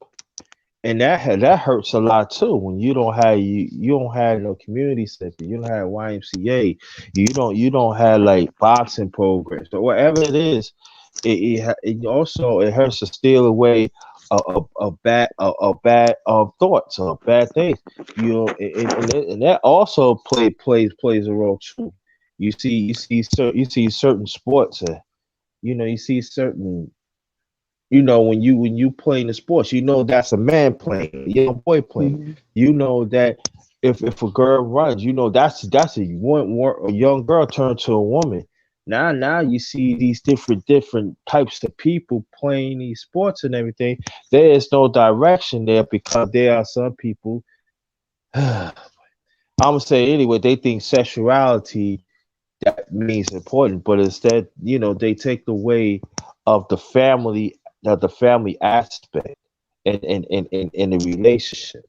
and that hurts a lot too when you don't have no community center, you don't have YMCA, you don't have like boxing programs or whatever it is. It also it hurts to steal away a bad thoughts or bad things. You know, and that also plays a role too. You see certain sports. You see certain. You know when you play in the sports, you know that's a man playing, a young boy playing. Hmm. You know that if a girl runs, you know that's a young girl turned to a woman. Now you see these different types of people playing these sports and everything. There is no direction there because there are some people. I'm gonna say anyway. They think sexuality that means important, but instead, you know, they take the way of the family aspect and the relationship.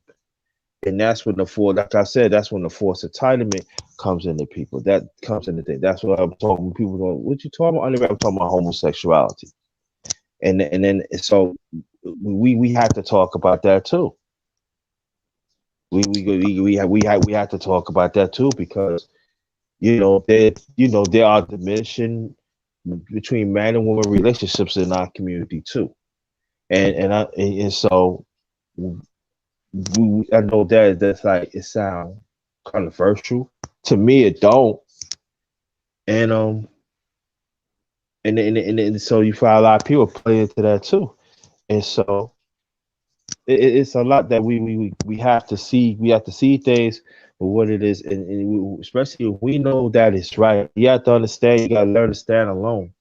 And that's when like I said, that's when the forced entitlement comes into people. That comes into thing. That's what I'm talking. When people go, "What you talking about?" I'm talking about homosexuality, and then so we have to talk about that too. We have to talk about that too because there are diminishing between man and woman relationships in our community too, and so I know that's like it sounds controversial to me. It don't, and and so you find a lot of people play into that too, and so it's a lot that we have to see. We have to see things for what it is, and especially if we know that it's right. You have to understand. You got to learn to stand alone.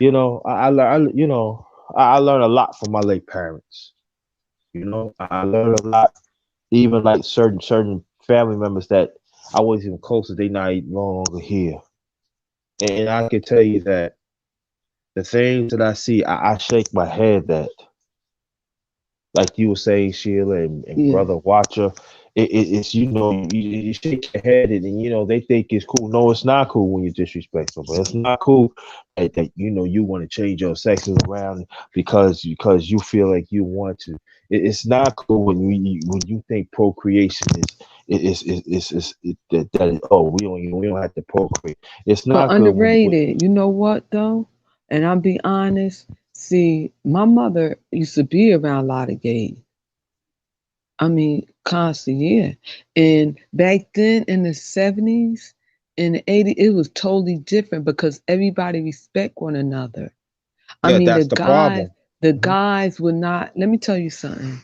You know, I learned a lot from my late parents. You know, I learned a lot, even like certain family members that I wasn't even close to. They not even no longer here, and I can tell you that the things that I see, I shake my head that, like you were saying, Sheila and Yeah. Brother Watcher, it's you shake your head and you know they think it's cool. No, it's not cool when you disrespect them. But it's not cool that you want to change your sexes around because you feel like you want to. It's not cool when you think procreation that is, oh we don't have to procreate. It's But not good when underrated, you know what though? And I'll be honest. See, my mother used to be around a lot of gays. I mean, constantly, yeah. And back then in the 70s, in the 80s, it was totally different because everybody respect one another. I yeah, mean, that's the problem. the Mhm. guys would not. Let me tell you something.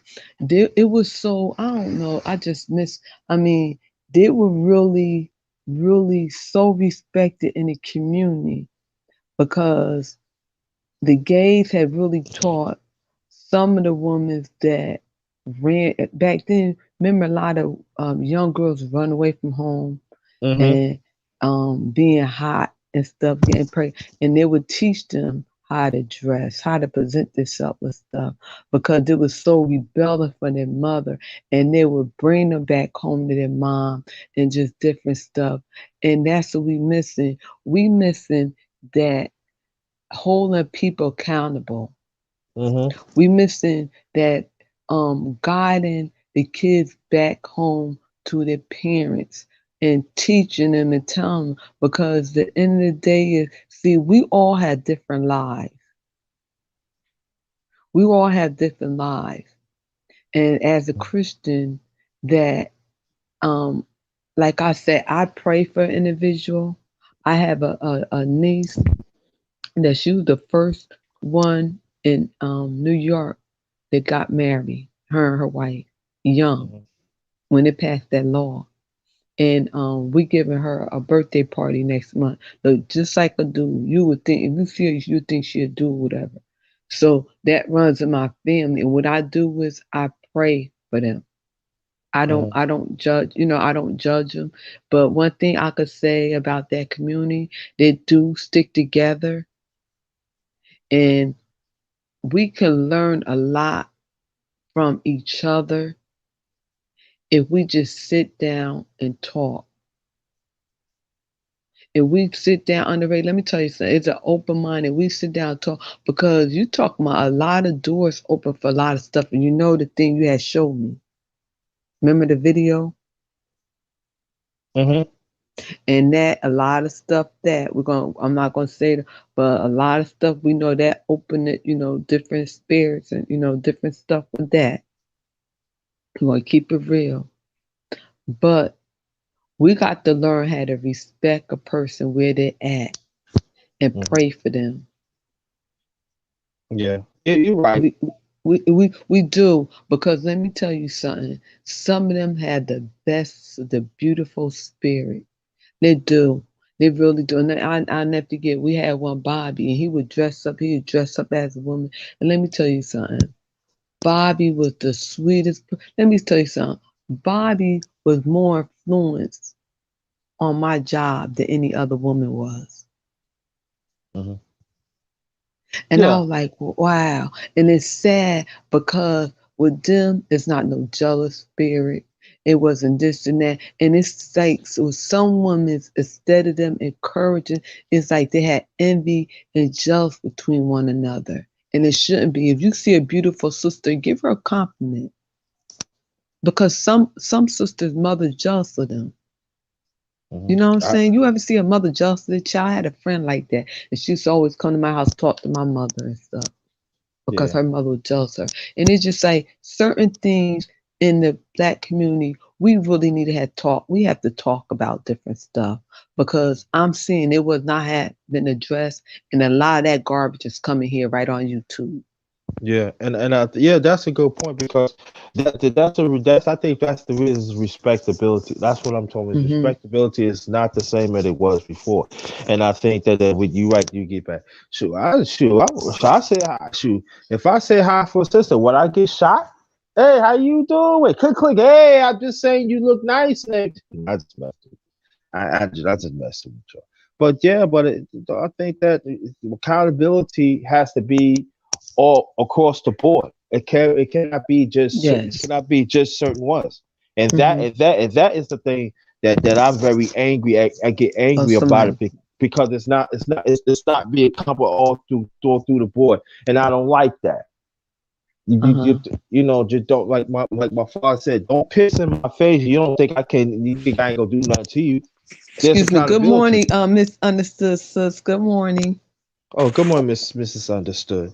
It was so I don't know. I just miss. I mean, they were really, really so respected in the community because the gays had really taught some of the women that ran back then. Remember, a lot of young girls run away from home Mhm. and being hot and stuff, getting pregnant, and they would teach them how to dress, how to present themselves and stuff, because it was so rebellious for their mother, and they would bring them back home to their mom and just different stuff, and that's what we missing. We missing that holding people accountable. Mhm. We missing that guiding the kids back home to their parents and teaching them and telling them because the end of the day is see we all had different lives. We all have different lives. And as a Christian, that like I said, I pray for an individual. I have a niece that she was the first one in New York that got married, her and her wife, young, when they passed that law. And we giving her a birthday party next month. Look, just like a dude, you would think if you see her, you think she'd do whatever. So that runs in my family. And what I do is I pray for them. I don't judge, I don't judge them. But one thing I could say about that community, they do stick together, and we can learn a lot from each other if we just sit down and talk. If we sit down under let me tell you something, it's an open mind and we sit down and talk, because you talk about a lot of doors open for a lot of stuff. And you know the thing you had showed me. Remember the video? Mm-hmm. And that a lot of stuff that I'm not gonna say it, but a lot of stuff we know that open it, different spirits and different stuff with that. We're gonna keep it real. But we got to learn how to respect a person where they're at and pray for them. Yeah, you're right. We do, because let me tell you something. Some of them had the beautiful spirit. They do. They really do. And I'll never forget, we had one Bobby, and he would dress up as a woman. And let me tell you something. Bobby was the sweetest. Let me tell you something. Bobby was more influenced on my job than any other woman was. Mm-hmm. And I was like, wow. And it's sad because with them, it's not no jealous spirit. It wasn't this and that. And it's like, so some women, instead of them encouraging, it's like they had envy and jealous between one another. And it shouldn't be. If you see a beautiful sister, give her a compliment. Because some sisters' mother jealous of them. You know what I'm saying? You ever see a mother jealous of their child? I had a friend like that. And she used to always come to my house, talk to my mother and stuff, because her mother would jealous her. And it's just like certain things in the Black community, we really need to have talk. We have to talk about different stuff, because I'm seeing it was not had been addressed, and a lot of that garbage is coming here right on YouTube. Yeah, and that's a good point, because that's I think that's the reason, respectability. That's what I'm talking about. Respectability is not the same as it was before, and I think that with you right, you get back. If I say hi, if I say hi for a sister, would I get shot? Hey, how you doing? Click. Hey, I'm just saying you look nice. I just messed with I just messed with you. But I think that accountability has to be all across the board. It cannot be just certain ones. And that is the thing that I'm very angry at. I get angry about it, because it's not being covered all through the board, and I don't like that. Just don't, like my father said, don't piss in my face. You don't think I can? You think I ain't gonna do nothing to you? Excuse me. Good morning, Misunderstood sis. Good morning. Oh, good morning, Mrs. Understood.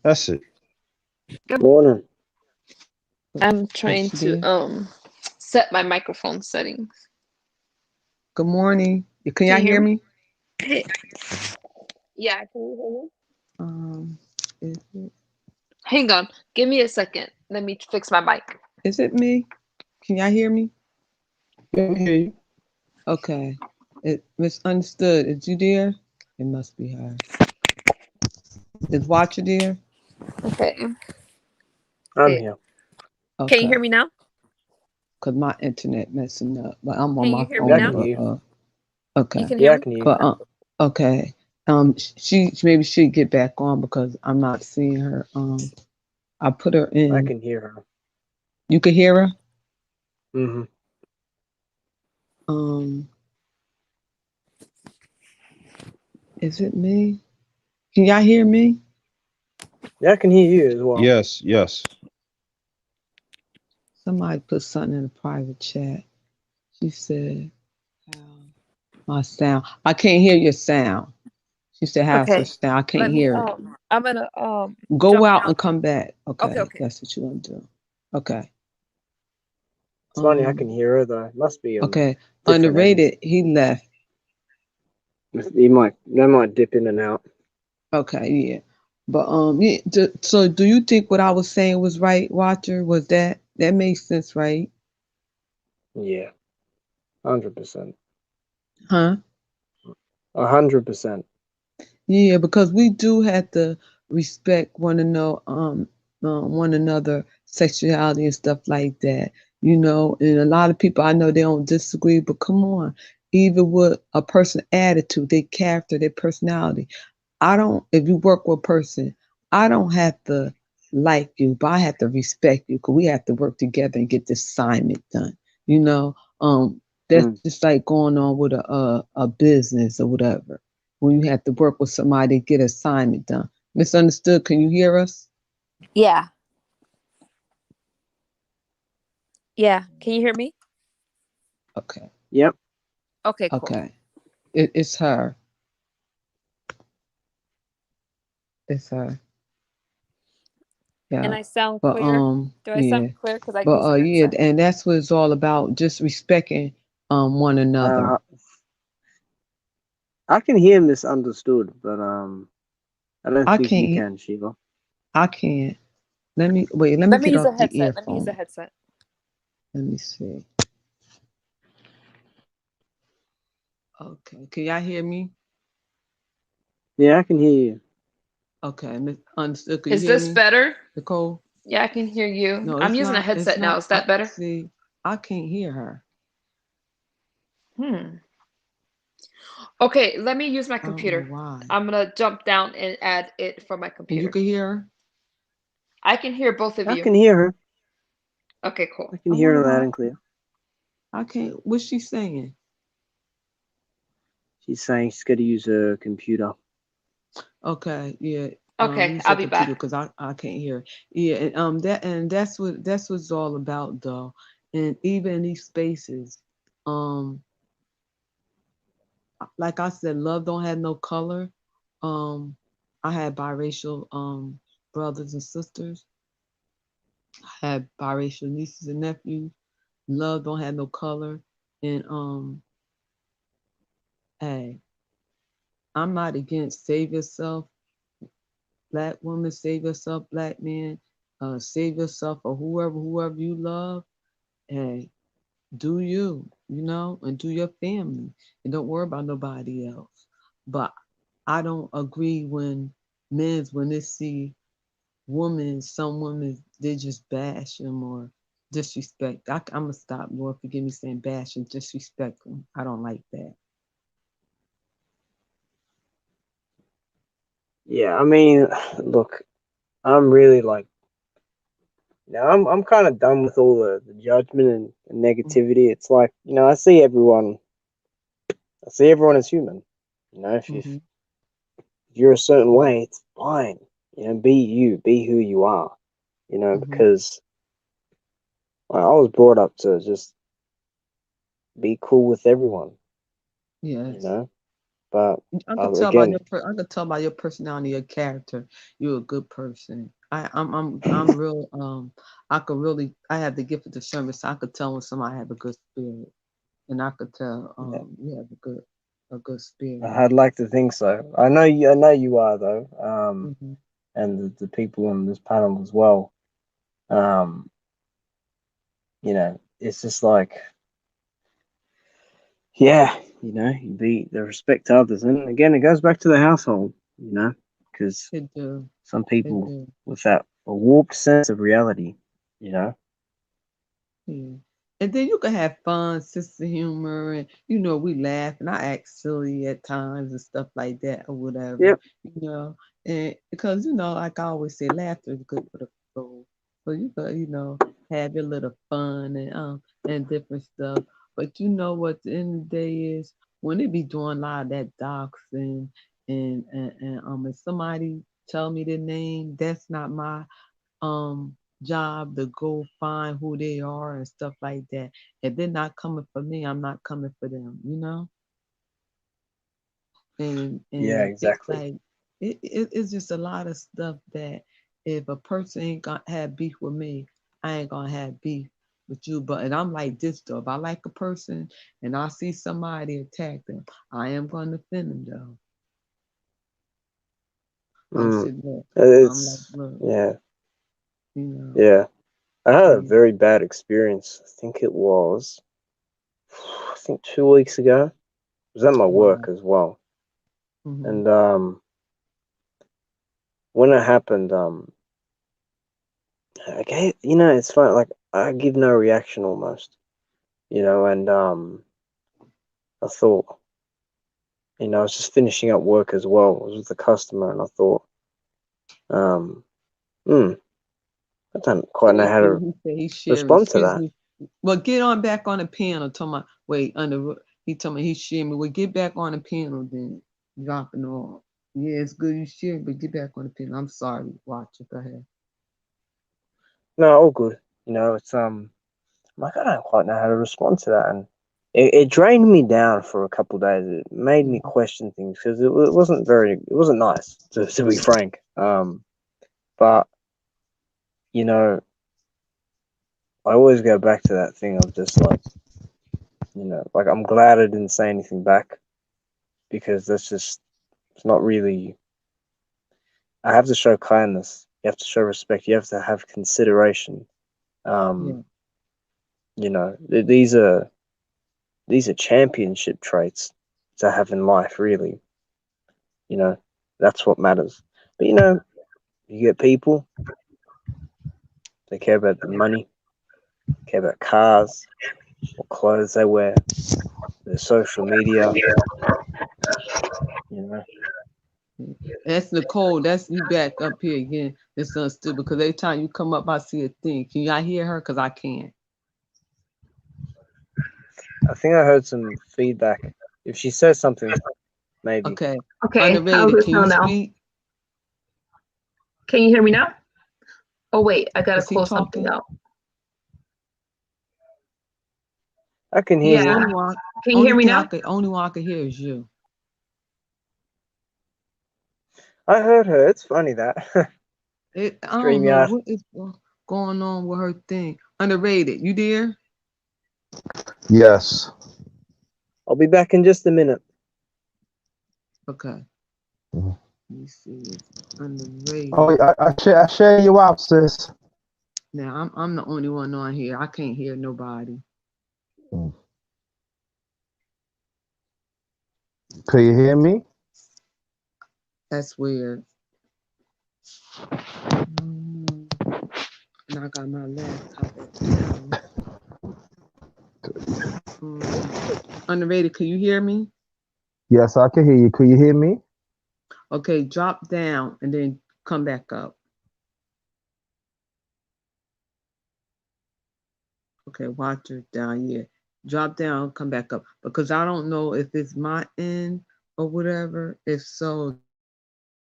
That's it. Good morning. I'm trying to set my microphone settings. Good morning. Can y'all hear me? Yeah, can you hear me? Is it? Hang on. Give me a second. Let me fix my mic. Is it me? Can y'all hear me? Yeah, we hear you. Okay. Misunderstood. Is you there? It must be her. Is Watcher there? Okay. I'm here. Okay. Can you hear me now? Because my internet messing up, but I'm on Can my you hear phone. me now? Okay. You can hear Yeah, I me? can hear you. But okay. She maybe she'd get back on, because I'm not seeing her. I put her in. I can hear her. You can hear her? Mm-hmm. Is it me? Can y'all hear me? Yeah, I can hear you as well. Yes. Somebody put something in a private chat. She said, my sound. I can't hear your sound. She said have Okay. such thing. I can't Let me hear it. I'm gonna Go jump out down. and come back. Okay, Okay, okay. that's what you want to do. Okay. It's funny, I can hear her though. It must be on Okay. different ends. Underrated. He left. They might dip in and out. Okay, yeah. But yeah, so do you think what I was saying was right, Watcher? Was that made sense, right? Yeah, 100%. Huh? 100%. Yeah, because we do have to respect one another sexuality and stuff like that. And a lot of people I know they don't disagree, but come on, even with a person attitude, their character, their personality. I don't if you work with a person, I don't have to like you, but I have to respect you because we have to work together and get this assignment done. You know, that's Mm. just like going on with a business or whatever. When you have to work with somebody to get an assignment done. Misunderstood, can you hear us? Yeah. Yeah. Can you hear me? Okay, Yep. Okay, cool. okay. It's her. It's her. And Yeah. I sound But clear? Do I sound yeah. clear? Because I But use a yeah, headset. and that's what it's all about, just respecting one another. Uh, I can hear misunderstood, but I don't I think you can't can, Sheila. I can't. Let me Let me get use a off the headset. Let me use a earphone. headset. Let me see. Okay. Can y'all hear me? Yeah, I can hear you. Okay, understood. Can you Is hear this me, better? Nicole? Yeah, I can hear you. No, I'm it's using a not. It's headset now. not. Is that better? See, I can't hear her. Hmm. Okay, let me use my I don't know computer. why. I'm gonna jump down and add it from my And you computer. can hear her? I can hear both of I you. can hear her. Okay, I cool. can I hear wonder her why loud and clear. I can't. What's she saying? She's saying she's got to use her computer. Okay, yeah. Okay, Use I'll your be computer back. because I can't hear. Yeah, and that's what it's all about though. And even in these spaces, um, like I said, love don't have no color. Um, I had biracial brothers and sisters. I had biracial nieces and nephews. Love don't have no color. And hey, I'm not against save yourself, black woman, save yourself, black man, save yourself or whoever you love. Hey, do you, and do your family, and don't worry about nobody else. But I don't agree when they see some women, they just bash them or disrespect. I'm gonna stop. Lord, forgive me saying bash and disrespect them. I don't like that. Yeah, I mean, look, I'm really like now I'm kind of done with all the judgment and negativity. It's like, I see everyone as human. If Mm-hmm. you're a certain way, it's fine. Be you, be who you are. Mm-hmm. Because I was brought up to just be cool with everyone. You Yes. know, but I could tell by again, I could tell by your personality, your character. You're a good person. I'm real. I could really. I have the gift of discernment, so I could tell when somebody have a good spirit, and I could tell yeah, you have a good spirit. I'd like to think so. I know you are though. Hmm. And the people on this panel as well. Um, it's just like, yeah, you be the respect to others, and again, it goes back to the household, because It do. some It people do. with that a warped sense of reality, you know. Yeah. And then you can have fun, sister humor, and we laugh and I act silly at times and stuff like that or whatever, Yep. and because like I always say, laughter is good for the soul. So you can, have your little fun and different stuff. But you know what the end of the day is when they be doing a lot of that doxing and if somebody tell me their name, that's not my um job to go find who they are and stuff like that. If they're not coming for me, I'm not coming for them. And Yeah, it's exactly. like it's just a lot of stuff that if a person ain't gonna have beef with me, I ain't gonna have beef with you. But and I'm like this though. If I like a person and I see somebody attack them, I am gonna defend them though. I'm Mm. sitting there. I'm like, It's look, yeah, you know. yeah. I had a Yeah. very bad experience. I think it was, I think 2 weeks ago. It was at my Wow. work as well. Mhm. And when it happened, okay, it's fine. Like I give no reaction almost, and I thought, I was just finishing up work as well. I was with a customer, and I thought, um, hmm, I don't quite know how to He said he's sharing. respond to Excuse that. me. Well, get on back on the panel. Told my wait under. He told me he's sharing me. Well, get back on the panel then. Dropping off. Yeah, it's good you share, but get back on the panel. I'm sorry. Watch it. Go ahead. No, all good. It's I'm like I don't quite know how to respond to that, and it drained me down for a couple of days. It made me question things because it wasn't nice to be frank. But I always go back to that thing of just like, like I'm glad I didn't say anything back because it's not really. I have to show kindness. You have to show respect. You have to have consideration. Yeah. These are championship traits to have in life. Really, that's what matters. But you get people. They care about the money, care about cars, what clothes they wear, their social media. You know. That's Nicole. That's you back up here again. It's understood because every time you come up, I see a thing. Can y'all hear her? Because I can't. I think I heard some feedback. If she says something, maybe. Okay. Okay, how's Underrated. it Can you sound now? speak? Can you hear me now? Oh wait, I gotta Is he close something talking? out. I can hear Yeah, you. can you hear me now? Only one I can hear is you. I heard her. It's funny that. I don't know StreamYard. what is going on with her thing. Underrated. You there? Yes. I'll be back in just a minute. Okay. Mhm. Let me see. It's underrated. Oh, I share you out, sis. Now I'm the only one on here. I can't hear nobody. Could you hear me? That's weird. And I got my laptop at the house. Underrated. Can you hear me? Yes, I can hear you. Could you hear me? Okay, drop down and then come back up. Okay, watch it down here. Drop down, come back up. Because I don't know if it's my end or whatever. If so,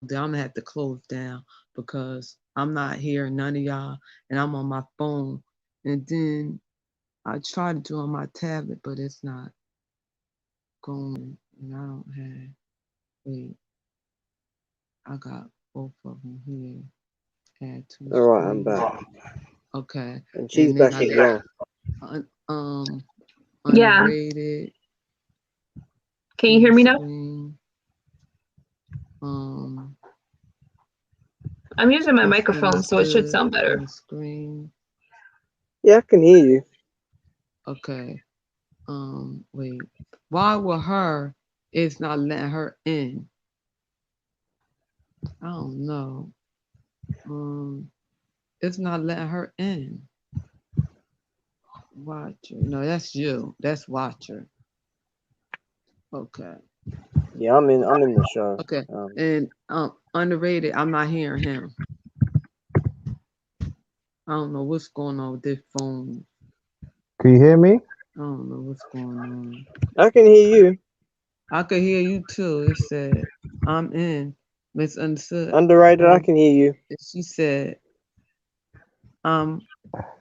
then I'm gonna have to close down because I'm not hearing none of y'all and I'm on my phone. And then I try to do on my tablet, but it's not going. And I don't have, wait, I got both of them here. Add to All right, I'm screen. back. Okay. And she's And then back I as got well. Yeah. underrated. Can you hear me now? Screen. I'm using my microphone, so it should sound better. On screen. Yeah, I can hear you. Okay. Wait. Why with her it's not letting her in? I don't know. It's not letting her in. Watcher. No, that's you. That's Watcher. Okay. Yeah, I'm in the show. Okay. And underrated, I'm not hearing him. I don't know what's going on with this phone. Can you hear me? I don't know what's going on. I can hear you. I could hear you too. It said, I'm in. Misunderstood. Underrated, I can hear you. She said, I'm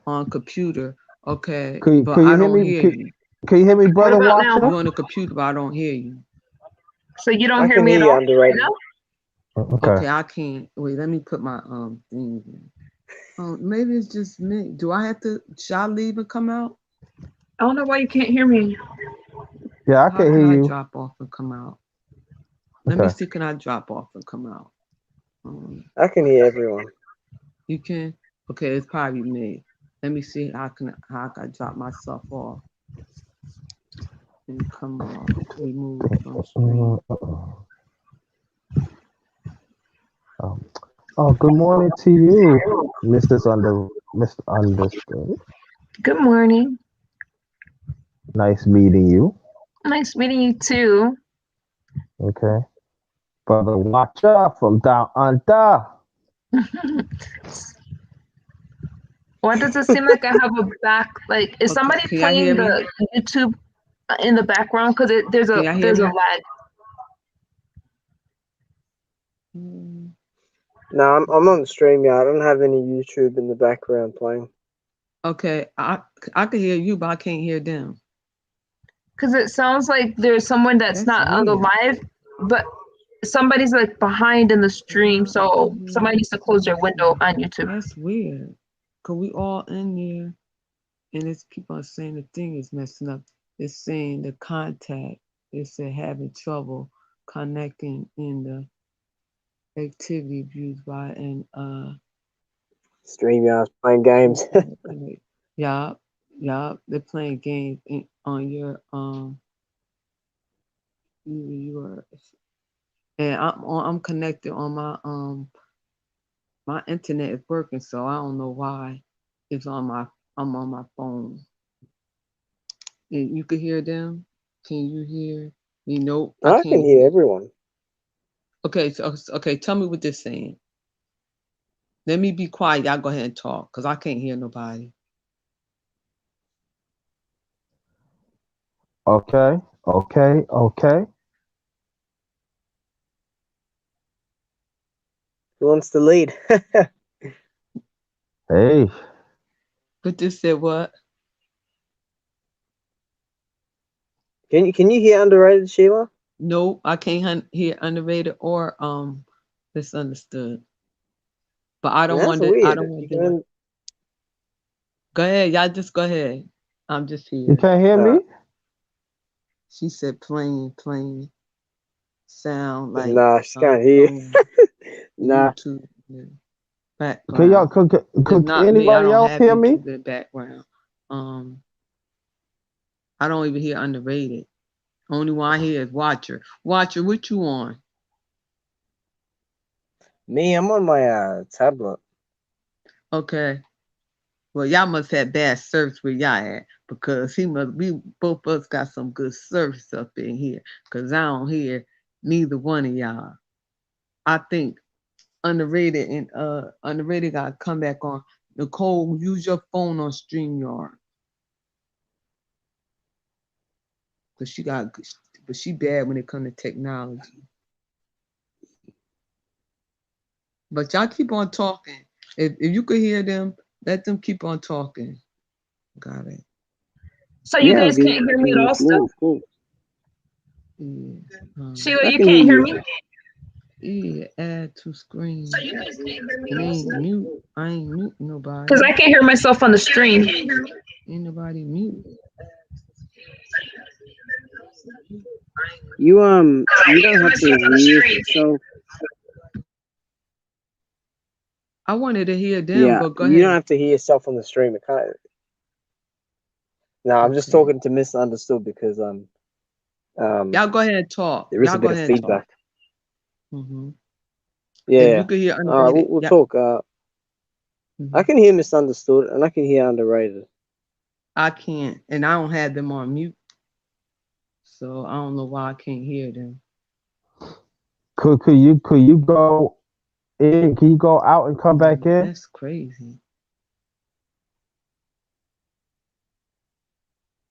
on computer. Okay. Could But you I hear don't me? hear you. Can you hear me, brother What about Watcher? now? You're on the computer, but I don't hear you. So you don't I hear can me hear at you all right underrated. now? Okay. Okay, I can't. Wait, let me put my thing in. Maybe it's just me. Do I have to? Should I leave and come out? I don't know why you can't hear me. Yeah, I How can can hear I you. drop off and come out? Let me Okay. see. Can I drop off and come out? I can hear everyone. You can. Okay, it's probably me. Let me see how I can drop myself off and come off. Remove from screen. Oh, good morning to you, Mr. Understood. Good morning. Nice meeting you. Nice meeting you too. Okay. Brother Watcher from down under. Why does it seem like I have a back? Like, is Okay, somebody can y'all hear playing me? the YouTube in the background? Because there's Can a y'all hear there's a me? lag. No, I'm on the stream, yeah. I don't have any YouTube in the background playing. Okay, I can hear you, but I can't hear them. Because it sounds like there's someone that's not on the weird. live, but somebody's like behind in the stream. So somebody needs to close their window on YouTube. That's weird. Cause we all in there, and it's keep on saying the thing is messing up. It's saying the contact. It's having trouble connecting in the activity views by and StreamYard's playing games. Yup, they're playing games on your yours, and I'm connected on my internet is working, so I don't know why it's I'm on my phone. And you can hear them. Can you hear me? Nope, I I can't can hear everyone. Okay, so okay, tell me what they're saying. Let me be quiet. Y'all go ahead and talk, cause I can't hear nobody. Okay. Who wants to lead? Hey. But this said what? Can you hear underrated, Sheila? Nope, I can't hear underrated or misunderstood. But I don't That's want to. I weird. don't If want you to. can, Go ahead, y'all. Just go ahead. I'm just here. You can't hear me? She said plain sound like nah, she can't hear. Nah. YouTube Can y'all background. It's could not me. I anybody don't else have hear me? YouTube in the background. I don't even hear underrated. Only one I hear is Watcher. Watcher, what you on? Me, I'm on my tablet. Okay. Well, y'all must have bad service where y'all at, because we both of us got some good service up in here, because I don't hear neither one of y'all. I think underrated and underrated gotta come back on. Nicole, use your phone on StreamYard. But she bad when it comes to technology. But y'all keep on talking. If you could hear them, let them keep on talking. Got it. So you guys can't hear me at all still? Cool. Yeah. Sheila, you can't hear me? Yeah, add to screen. So you guys can't hear me And at all ain't still? mute. I ain't mute nobody. Because I can't hear myself on the stream. Ain't nobody mute. You don't have to hear yourself. I wanted to hear them, Yeah, but go you ahead. don't have to hear yourself on the stream. It kind of. No, I'm just Okay. talking to misunderstood because Y'all go ahead and talk. there is Y'all a bit go of ahead and talk. feedback. Mm-hmm. Yeah. If you could hear All right, underrated, we'll yeah. talk. Mm-hmm. I can hear misunderstood and I can hear underrated. I can't, and I don't have them on mute, so I don't know why I can't hear them. Could you go in? Can you go out and come back in? That's crazy.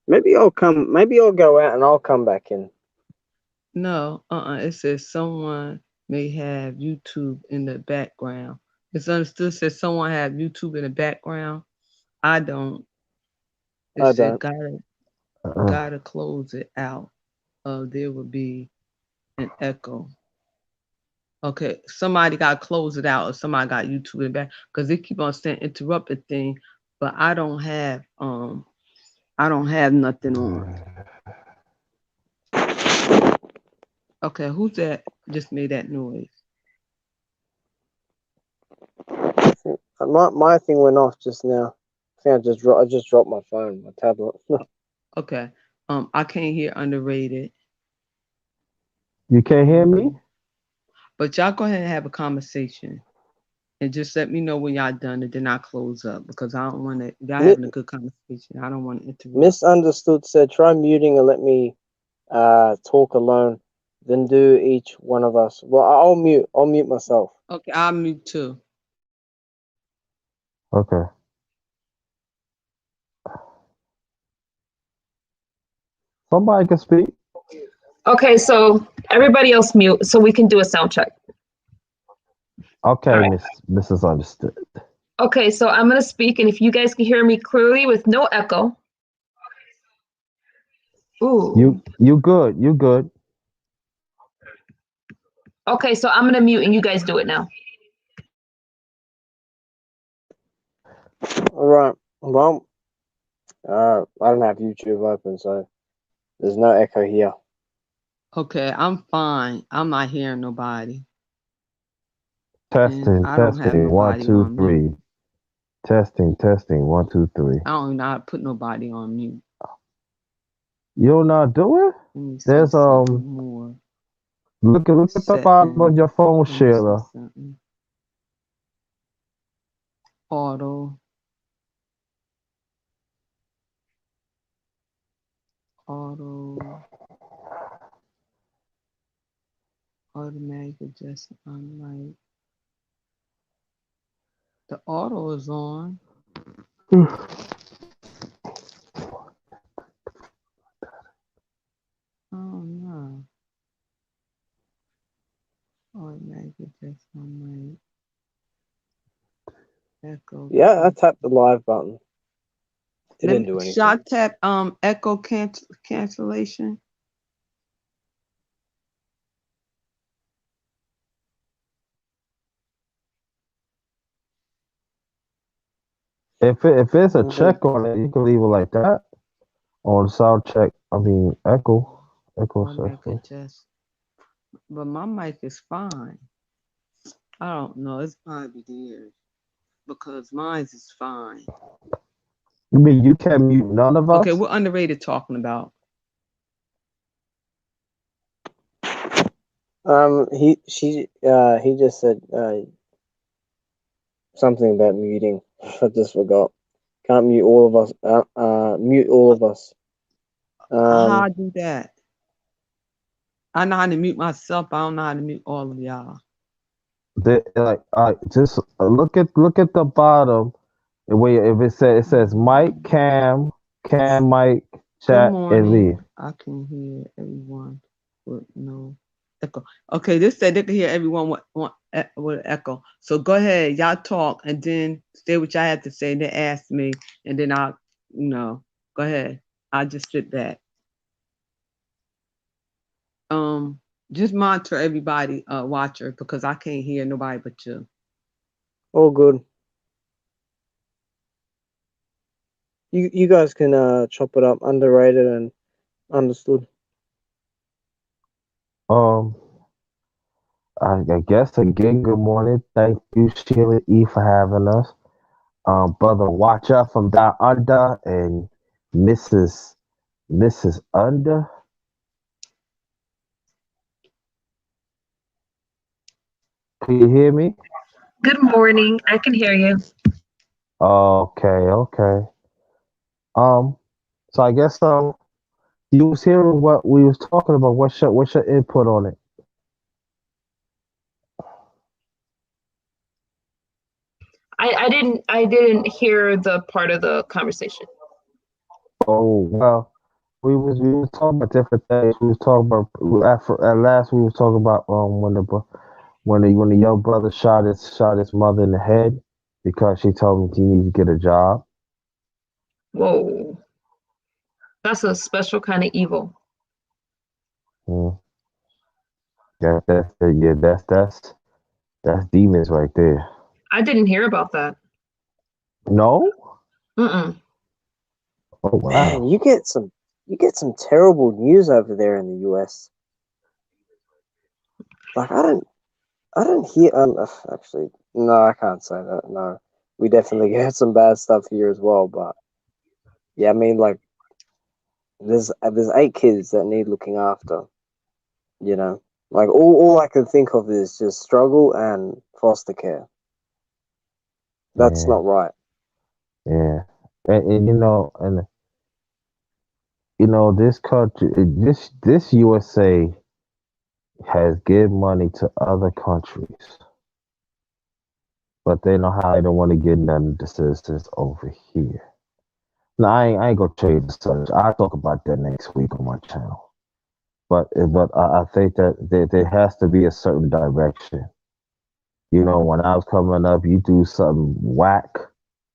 Maybe I'll go out and I'll come back in. No, it says someone may have YouTube in the background. It's understood. Says someone have YouTube in the background. I don't. It I said don't. gotta close it out. There will be and echo. Okay, somebody got to close it out, or somebody got YouTube in back because they keep on saying interrupted thing, but I don't have nothing on. Okay, who's that? Just made that noise. My thing went off just now. I think I just dropped my phone, my tablet. Okay, I can't hear underrated. You can't hear me? But y'all go ahead and have a conversation. And just let me know when y'all done, and then I'll close up because I don't want to. Y'all having a good conversation. I don't want to interrupt. Misunderstood said, try muting and let me talk alone. Then do each one of us. Well, I'll mute myself. Okay, I'll mute too. Okay. Somebody can speak. Okay, so everybody else mute so we can do a sound check. Okay, right. Mrs. Understood. Okay, so I'm gonna speak, and if you guys can hear me clearly with no echo. Ooh. You good. You good. Okay, so I'm gonna mute and you guys do it now. All right. Well, I don't have YouTube open, so there's no echo here. Okay, I'm fine. I'm not hearing nobody. Testing, I don't have testing. One, nobody two, on three. mute. Testing, testing. 1, 2, 3. I don't know how to put nobody on mute. You're not doing? Let me see There's something more. Look at the bottom of your phone, Let me see Sheila. something. Auto. Automatic adjustment on light. The auto is on. Oh no. Automatic adjustment on light. Echo. Yeah, I tapped the live button. It didn't do anything. Should I tap echo cancellation? If it's a check on it, you can leave it like that. On sound check, I mean echo section. But my mic is fine. I don't know. It's probably theirs because mine is fine. You mean you can't mute none of us? Okay, what underrated talking about? He just said something about muting. I just forgot. Can't mute all of us. Mute all of us. How I do that? I know how to mute myself. I don't know how to mute all of y'all. Just look at the bottom. Where if it says Mike, Cam, Mike, chat, and leave. I can hear everyone with no echo. Okay, this said they can hear everyone with echo. So go ahead, y'all talk, and then say what y'all have to say. Then ask me, and then I'll, go ahead. I'll just sit back. Just monitor everybody, watcher, because I can't hear nobody but you. All good. You guys can chop it up, underrated and understood. I guess again, good morning. Thank you, Sheila E, for having us. Brother Watcher from Down Under and Mrs. Under. Can you hear me? Good morning. I can hear you. Okay. So I guess you was hearing what we was talking about. What's your input on it? I didn't hear the part of the conversation. Oh well, we was talking about different things. We was talking about at last we was talking about when the young brother shot his mother in the head because she told him he needed to get a job. Whoa, that's a special kind of evil. That's demons right there. I didn't hear about that. No? Mm-mm. Oh Man, wow. you get some terrible news over there in the US. Like I don't hear actually no, I can't say that. No. We definitely get some bad stuff here as well, but yeah, I mean like there's 8 kids that need looking after, you know. Like all I can think of is just struggle and foster care. That's Yeah, not right. yeah. And this country, this USA has given money to other countries, but they know how they don't want to get none of the citizens over here. Now I ain't gonna trade the subject. I'll talk about that next week on my channel. But I think that there has to be a certain direction. When I was coming up, you do something whack,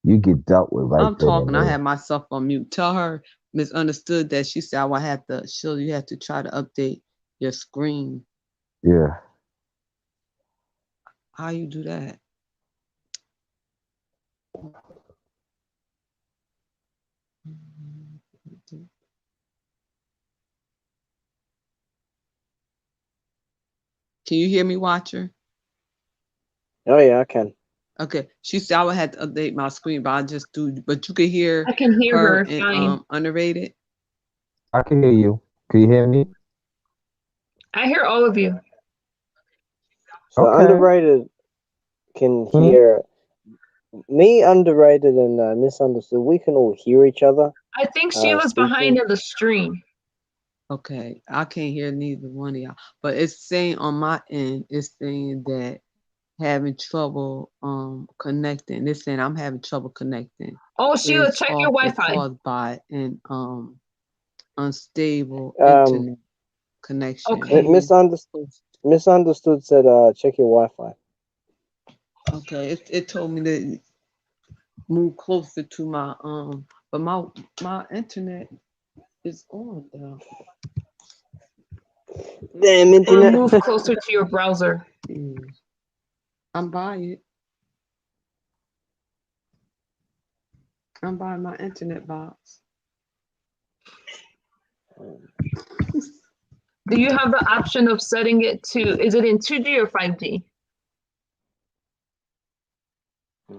you get dealt with right I'm then and talking. I there. had myself on mute. Tell her misunderstood that she said I would have to. You have to try to update your screen. Yeah. How you do that? Can you hear me, Watcher? Oh yeah, I can. Okay. She said I would have to update my screen, but I just do. But you can hear I can hear her and fine. underrated. I can hear you. Can you hear me? I hear all of you. So Okay. underrated can hear me, underrated and misunderstood. We can all hear each other. I think Sheila's behind in the stream. Okay, I can't hear neither one of y'all, but it's saying on my end, it's saying that having trouble connecting. It's saying I'm having trouble connecting. Oh, Sheila, check your Wi-Fi. Caused by an unstable internet connection. Okay. Misunderstood said check your Wi-Fi. Okay, it told me to move closer to my but my internet is on though. Damn internet. Or move closer to your browser. I'm by it. I'm by my internet box. Do you have the option of setting it to, is it in 2G or 5G?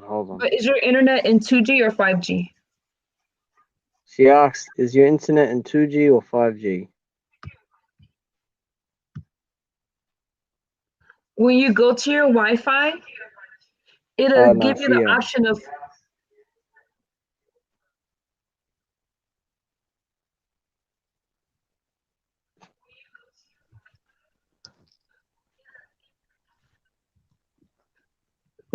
Hold on. But is your internet in 2G or 5G? She asked, is your internet in 2G or 5G? When you go to your Wi-Fi, it'll give you the option of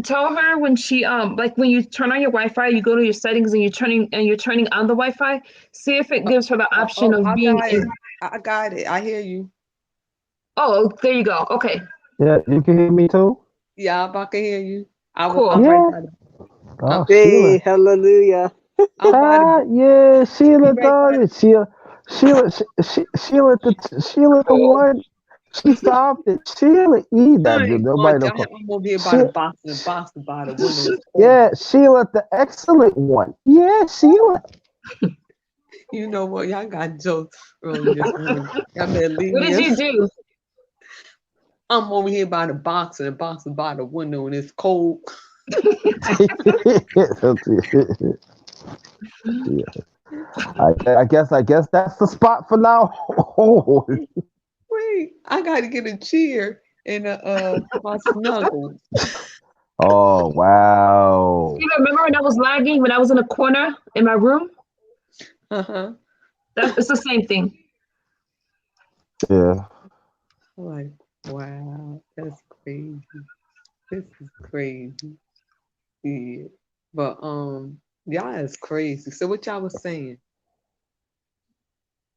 tell her when she like when you turn on your Wi-Fi, you go to your settings and you're turning on the Wi-Fi. See if it gives her the option of being in. I got it. I hear you. Oh, there you go. Okay. Yeah, you can hear me too? Yeah, I can hear you. Cool. Oh, hey, hallelujah. Yeah, Sheila done it. Sheila the one. She stopped it. Sheila eat that. Nobody don't call. I'm over here by the box by the window. Yeah, Sheila the excellent one. Yeah, Sheila. You know what? Y'all got jokes early this morning. Y'all better leave what did you do? I'm over here by the box, and the box is by the window, and it's cold. Yeah. I guess that's the spot for now. Wait, I gotta get a chair and my snuggle. Oh wow! You remember when I was lagging when I was in a corner in my room? It's the same thing. Yeah. Like, wow, that's crazy. This is crazy. Yeah, but y'all is crazy. So what y'all was saying?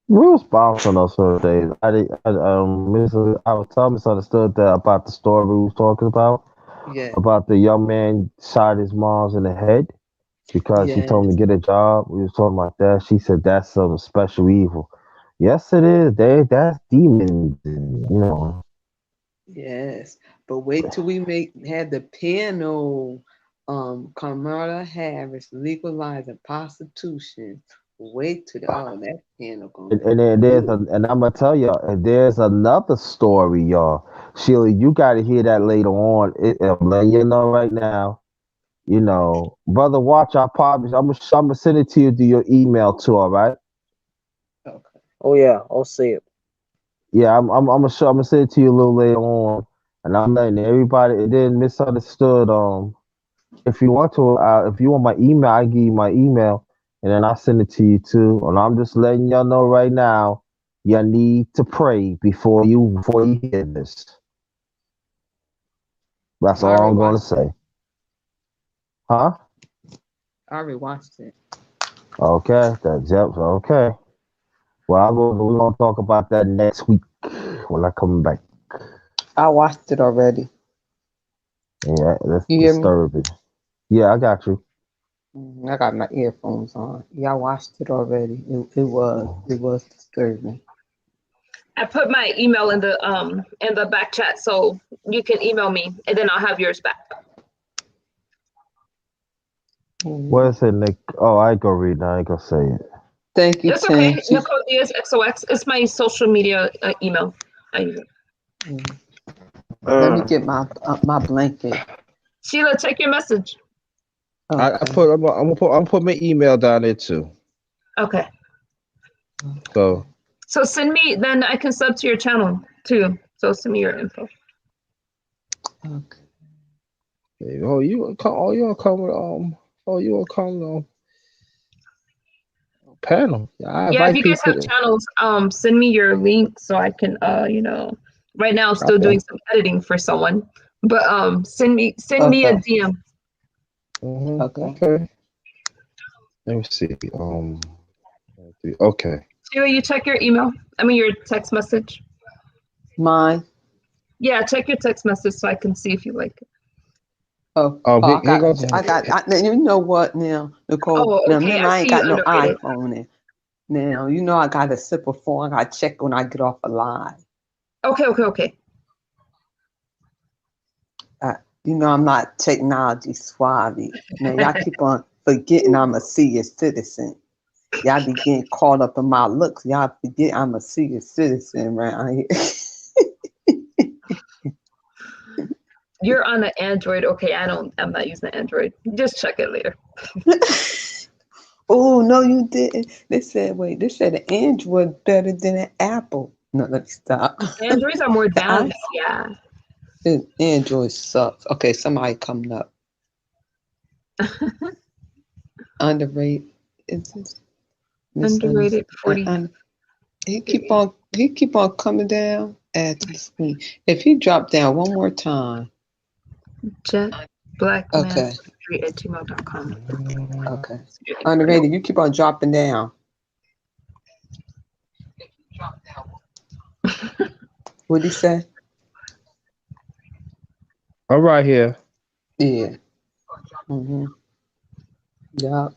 We was bouncing those sort of days. I was telling misunderstood that about the story we was talking about. Yeah. About the young man shot his mom's in the head because he told him to get a job. We was talking about that. She said that's some special evil. Yes, it is. That's demons. Yes, but wait till we had the panel. Kamala Harris legalizing prostitution. Wait till that panel gonna And, be and then there's good. and I'm gonna tell y'all, and there's another story, y'all. Sheila, you gotta hear that later on. I'm letting you know right now. You know, brother, watch our publish. I'm gonna send it to you to your email too. All right. Okay. Oh yeah, I'll see it. Yeah, I'm gonna send it to you a little later on, and I'm letting everybody. It didn't misunderstood. If you want to, if you want my email, I give you my email, and then I send it to you too. And I'm just letting y'all know right now, you need to pray before you hear this. That's I all already I'm gonna watched it. say. Huh? I already watched it. Okay, that's yep. Okay. Well, we're gonna talk about that next week when I come back. I watched it already. Yeah, that's You hear me? disturbing. Yeah, I got you. I got my earphones on. Yeah, I watched it already. It was disturbing. I put my email in the back chat, so you can email me, and then I'll have yours back. What is it, Nick? Oh, I ain't gonna read it. I ain't gonna say it. Thank you, It's Tim. okay. Nicole Diaz XOX. It's my social media email. I use it. Let me get my blanket. Sheila, check your message. I Okay. put. I'm gonna put my email down there too. Okay. So So send me, then I can sub to your channel too. So send me your info. Okay. oh, you gonna come with you gonna come panel? Yeah, I Yeah, if invite you guys people. have channels, send me your link so I can right now I'm still doing some editing for someone. But send me a Okay. DM. Mm-hmm. Okay. Okay. Let me see. Okay. Sheila, you check your email. I mean your text message. Mine. Yeah, check your text message so I can see if you like it. Here goes. You know what now, Nicole? Oh, Now okay. remember, I I ain't see you got no underrated. iPhone in. Now you know I got a simple phone. I got to check when I get off a live. Okay. You know I'm not technology savvy. Now y'all keep on forgetting I'm a senior citizen. Y'all be getting caught up in my looks. Y'all forget I'm a senior citizen around here. You're on an Android. Okay, I'm not using Android. Just check it later. Oh no, you didn't. They said an Android better than an Apple. No, let me stop. Androids are more advanced. Yeah. Android sucks. Okay, somebody coming up. Underrated. It's just Underrated 40. He keep on coming down. Add to the screen. If he drop down one more time. Jet Blackman Okay. at gmail.com. Okay. Underrated. You keep on dropping down. What'd he say? I'm right here. Yeah. Yeah.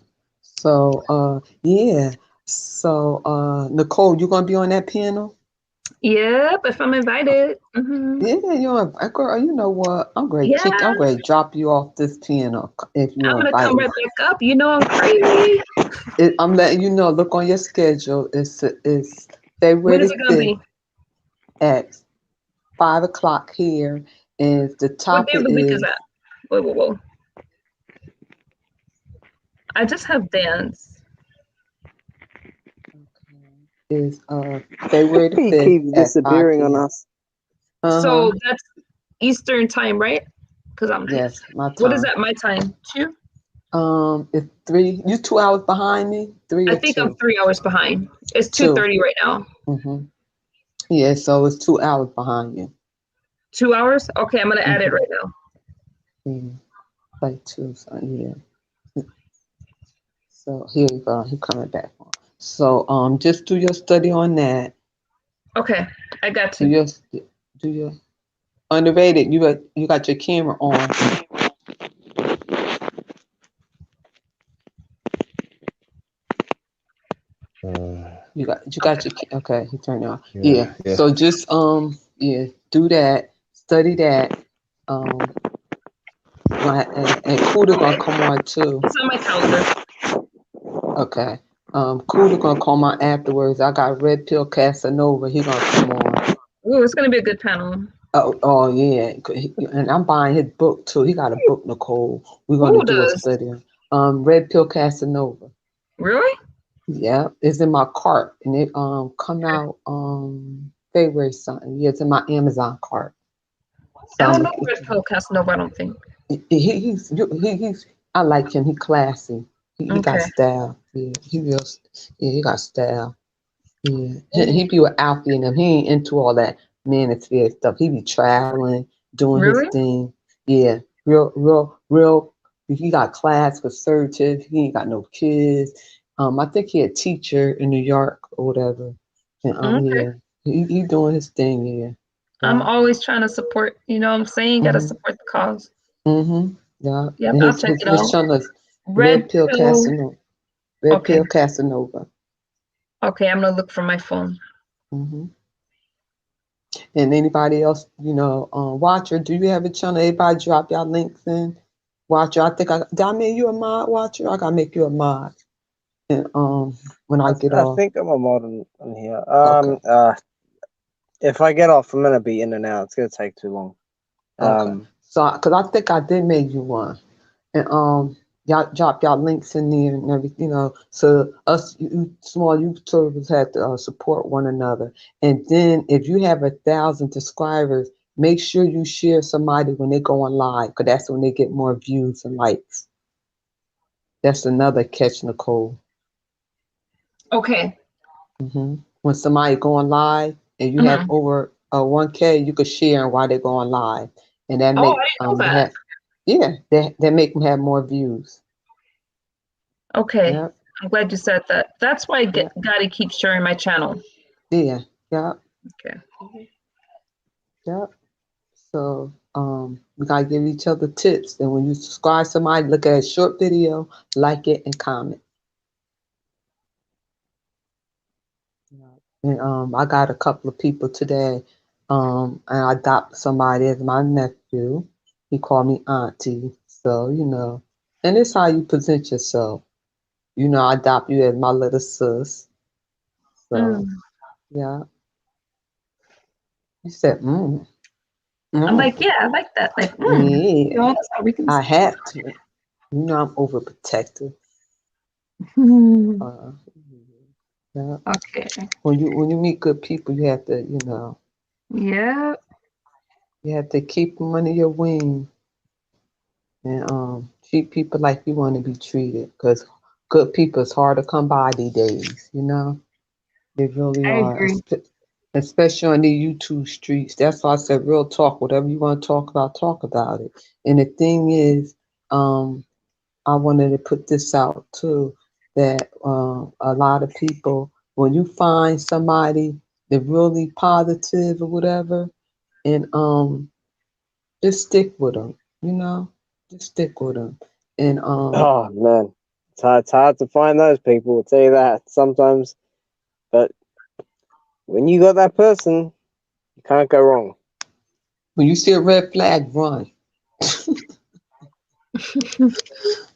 So yeah. So Nicole, you gonna be on that panel? Yep, if I'm invited. Mm-hmm. Yeah, girl, you know what? I'm going Yeah. to drop you off this panel if you I'm gonna invite come me. right back up. You know I'm crazy. I'm letting you know. Look on your schedule. It's When February is it gonna be? at 5 o'clock here, and the What day of topic the week is is that? Whoa. I just have dance. February the He 5th keeps at 5 disappearing on p.m. us. So that's Eastern time, right? Because Yes, my time. What is that? My time? 2? It's 3. You 2 hours behind me. 3 or I think 2. I'm 3 hours behind. It's 2. 2:30 right now. Yeah, so it's 2 hours behind you. 2 hours? Okay, I'm gonna add it right now. Like 2, so yeah. So here you go. He's coming back. So just do your study on that. Okay, I got you. Do your underrated. You got your camera on. You got your okay. He turned it on. Yeah. So just do that. study that. And Kuda gonna come on too. It's on my calendar. Okay. Kuda gonna come on afterwards. I got Red Pill Casanova. He gonna come on. Ooh, it's gonna be a good panel. Oh yeah. And I'm buying his book too. He got a book, Nicole. We're gonna Who do a does? study. Red Pill Casanova. Really? Yeah, it's in my cart, and it come out February something. Yeah, it's in my Amazon cart. So I don't know Red Pill Casanova, I don't think. he's I like him. He classy. He got Okay. style. Yeah, he got style. Yeah, he be with Alfie and them. He ain't into all that manosphere stuff. He be traveling, doing his Really? thing. Yeah, real. He got class conservative. He ain't got no kids. I think he a teacher in New York or whatever. And Okay. yeah, he doing his thing. Yeah. I'm always trying to support, you know what I'm saying? Gotta Mhm. support the cause. Yeah. Yep, And I'll check it his out. channel is Red Red Pill Pill. Casanova. Red Okay. Pill Casanova. Okay, I'm gonna look for my phone. hmm And anybody else, Watcher, do you have a channel? Everybody drop y'all links in. Watcher, did I make you a mod, Watcher? I gotta make you a mod. And when I get I off. think I'm a mod on here. Okay. If I get off, I'm gonna be in and out. It's gonna take too long. Okay. So, because I think I did make you one, and y'all drop y'all links in there and everything, so us small YouTubers have to support one another. And then if you have 1,000 subscribers, make sure you share somebody when they go on live, because that's when they get more views and likes. That's another catch, Nicole. Okay. When somebody going live and you have over 1K, you could share while they're going live, and that Oh, make I didn't know that. that make them have more views. Okay. Yep. I'm glad you said that. That's why I gotta keep sharing my channel. Yeah. Yeah. Okay. Yep. So we gotta give each other tips. And when you subscribe to somebody, look at a short video, like it, and comment. And I got a couple of people today. And I adopted somebody as my nephew. He called me auntie. So, and it's how you present yourself. I adopt you as my little sis. So yeah. You said, I'm like, yeah, I like that. Like, yeah, that's how we can. I have to. I'm overprotective. Yeah. Okay. When you meet good people, you have to, Yeah. you have to keep them under your wing and treat people like you want to be treated. Because good people is hard to come by these days. They really I are. agree. Especially on the YouTube streets. That's why I said real talk. Whatever you want to talk about it. And the thing is, I wanted to put this out too, that a lot of people, when you find somebody that really positive or whatever, and just stick with them, just stick with them. And Oh man, it's hard to find those people. I'll tell you that sometimes, but when you got that person, you can't go wrong. when you see a red flag, run.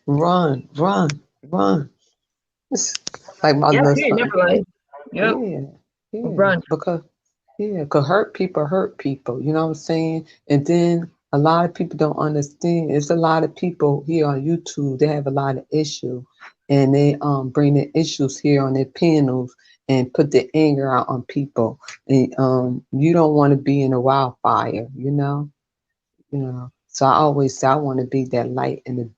run. It's like my little He son. never lied. Yep. Yeah, Run. because hurt people, you know what I'm saying? And then a lot of people don't understand. There's a lot of people here on YouTube, they have a lot of issue, and they bring their issues here on their panels and put their anger out on people. And you don't want to be in a wildfire. So I always say I want to be that light in the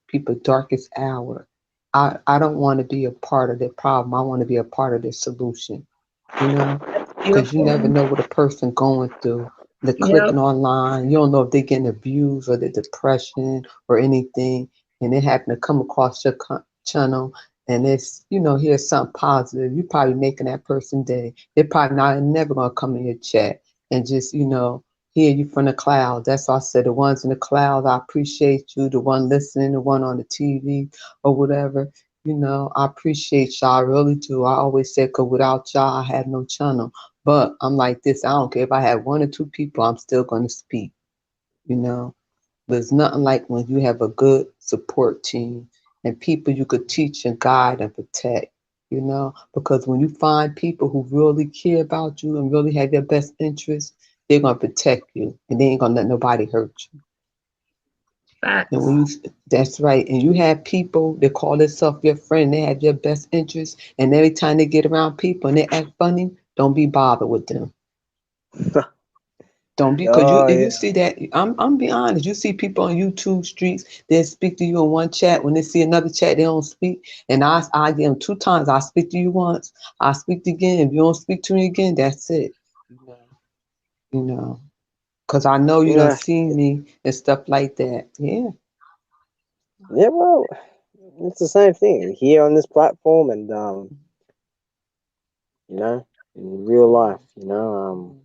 people's darkest hour. I don't want to be a part of their problem. I want to be a part of their solution. Because you never know what a person going through. They're clicking online. You don't know if they're getting abused or they're depression or anything, and they happen to come across your channel, and it's here's something positive. You're probably making that person day. They're probably never gonna come in your chat and just hear you from the cloud. That's why I said the ones in the cloud, I appreciate you. The one listening, the one on the TV or whatever. I appreciate y'all. I really do. I always say, because without y'all, I had no channel. But I'm like this. I don't care if I have 1 or 2 people. I'm still going to speak. You know, there's nothing like when you have a good support team and people you could teach and guide and protect. You know, because when you find people who really care about you and really have your best interests, they're gonna protect you and they ain't gonna let nobody hurt you. Facts. And when you, that's right. And you have people that call themselves your friend, they have your best interests, and every time they get around people and they act funny, don't be bothered with them. Don't be, because Oh, you yeah. see that. I'm being honest. You see people on YouTube streets, they speak to you in one chat. When they see another chat, they don't speak. And I give them 2 times. I speak to you once. I speak to you again. If you don't speak to me again, that's it. You know, because I know you done Yeah. seen me and stuff like that. Yeah. Yeah, well, it's the same thing here on this platform and you know, in real life, you know,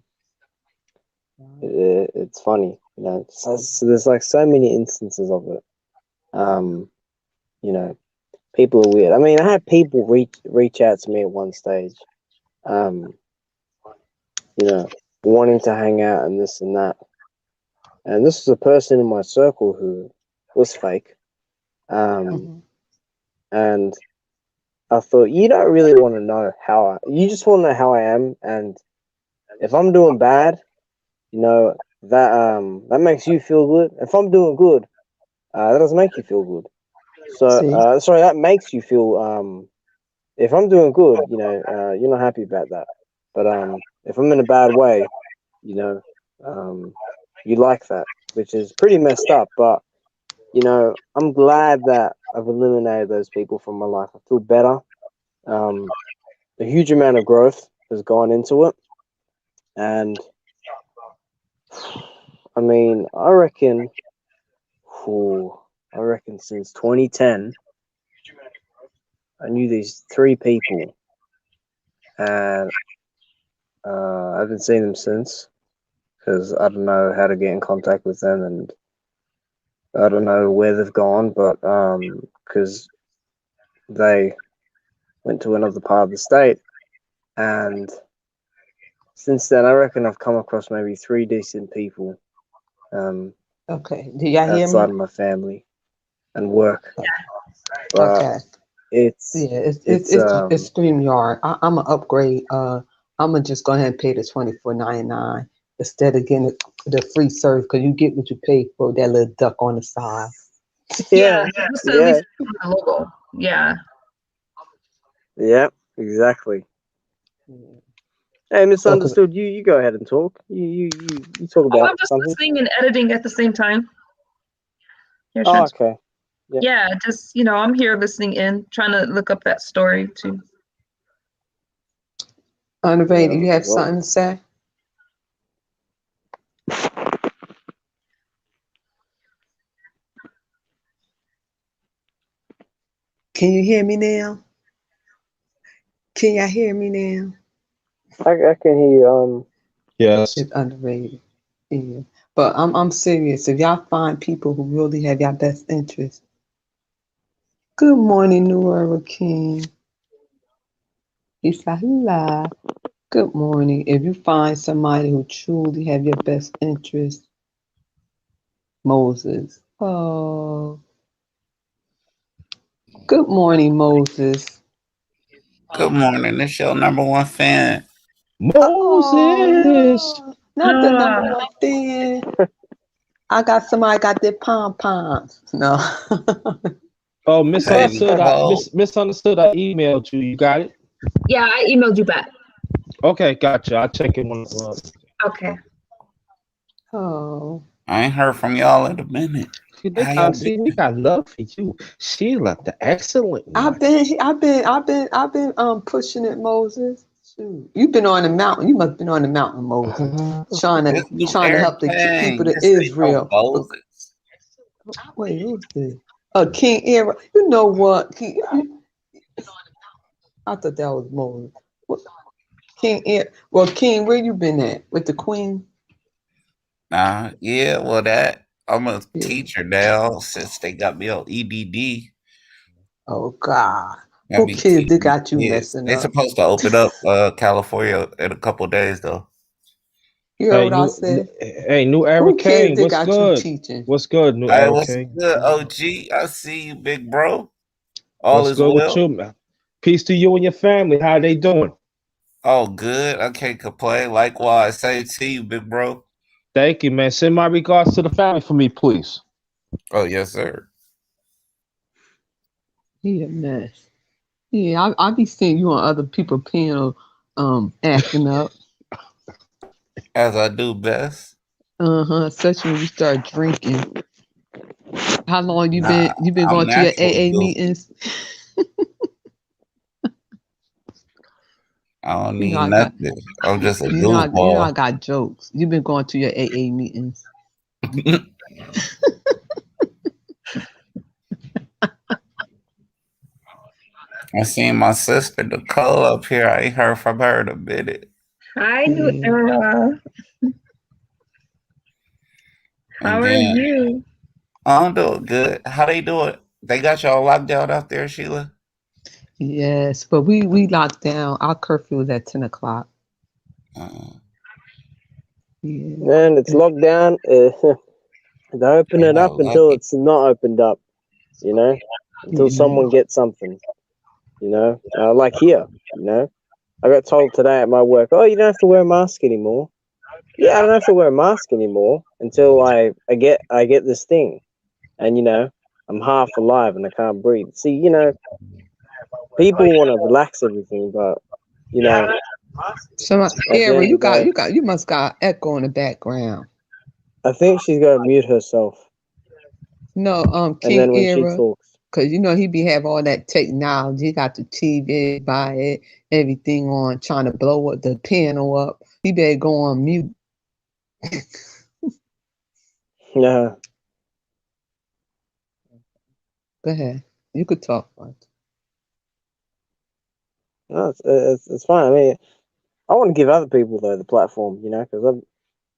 it's funny, you know. So there's like so many instances of it. You know, people are weird. I mean, I had people reach out to me at one stage, you know, wanting to hang out and this and that. And this was a person in my circle who was fake. And I thought, you don't really want to know you just want to know how I am. And if I'm doing bad, you know, that makes you feel good. If I'm doing good, that doesn't make you feel good. So, sorry, that makes you feel, if I'm doing good, you know, you're not happy about that. But if I'm in a bad way, you know, you like that, which is pretty messed up. But, you know, I'm glad that I've eliminated those people from my life. I feel better. A huge amount of growth has gone into it. And, I mean, I reckon since 2010, I knew these 3 people. And I haven't seen them since. Because I don't know how to get in contact with them, and I don't know where they've gone, but because they went to another part of the state, and since then I reckon I've come across maybe 3 decent people, Okay. Do y'all hear outside me? of my family and work. But Okay. it's It's StreamYard. I'm gonna upgrade. I'm gonna just go ahead and pay the $24.99 instead of getting the free service, because you get what you pay for, that little duck on the side. Yeah, just at yeah, least put the logo. Yeah. yeah, exactly. Hey, misunderstood. You go ahead and talk. You talk about I'm just something. listening and editing at the same time. Oh, okay. Yeah, just, you know, I'm here listening in, trying to look up that story too. Unrated, you have something to say? Can you hear me now? Can y'all hear me now? I can hear you. Yes. It's underrated. Yeah. But I'm serious. If y'all find people who really have your best interest. Good morning, New Era King. Isahula. Good morning. If you find somebody who truly have your best interest, Moses. Oh. Good morning, Moses. Good morning. This your #1 fan. Moses. Oh, not the #1 fan. I got somebody got their pom-poms. No. Oh, Hey, misunderstood. Nicole. Misunderstood. I emailed you. You got it? Yeah, I emailed you back. Okay, gotcha. I'll check it when. Okay. Oh. I ain't heard from y'all in a minute. See, we got love for you, Sheila, the excellent one. I've been pushing it, Moses. Shoot. You've been on the mountain. You must have been on the mountain, Moses. Trying to help the people of Israel. Wait, who's this? King Era. You know what? I thought that was Moses. King Era. Well, King, where you been at? With the Queen? Yeah, well, I'm a teacher now since they got me on EDD. Oh God. Gotta Who be kids they teaching got you kids. messing They up? supposed to open up California in a couple days though. You heard Hey, what I said? New Era Who kids King, they what's got you good? teaching? What's good, New Hey, Era what's King? good, OG? I see you, big bro. All What's is good with well. you, man? Peace to you and your family. How they doing? Oh, good. I can't complain. Likewise, same to you, big bro. Thank you, man. Send my regards to the family for me, please. Oh, yes, sir. He a mess. Yeah, I be seeing you on other people panel acting up. As I do best. Especially when you start drinking. How long you Nah, been I'm going to your naturally AA goofy. meetings? I don't You know need I got nothing. I'm just a you know I goofball. got jokes. You've been going to your AA meetings. I seen my sister Nicole up here. I ain't heard from her in a minute. Hi, New Yeah. Era. How And are then you? I'm doing good. How they doing? They got y'all locked down out there, Sheila? Yes, but we locked down. Our curfew was at 10 o'clock. Yeah. And it's locked down. They open it up until lucky. it's not opened up, you know, until Yeah. someone gets something, you know, like here, you know. I got told today at my work, oh, you don't have to wear a mask anymore. Yeah, I don't have to wear a mask anymore until I get this thing, and you know, I'm half alive and I can't breathe. See, you know, people want to relax everything, but you know, So at the Era, end of the day, you must got echo in the background. I think she's got to mute herself, No, and King then when she Era, talks, because you know he be have all that technology. He got the TV by it, everything on, trying to blow up the panel up. He better go on mute. no, Go ahead, you could talk. First. no, it's fine. I mean, I want to give other people though the platform, you know, because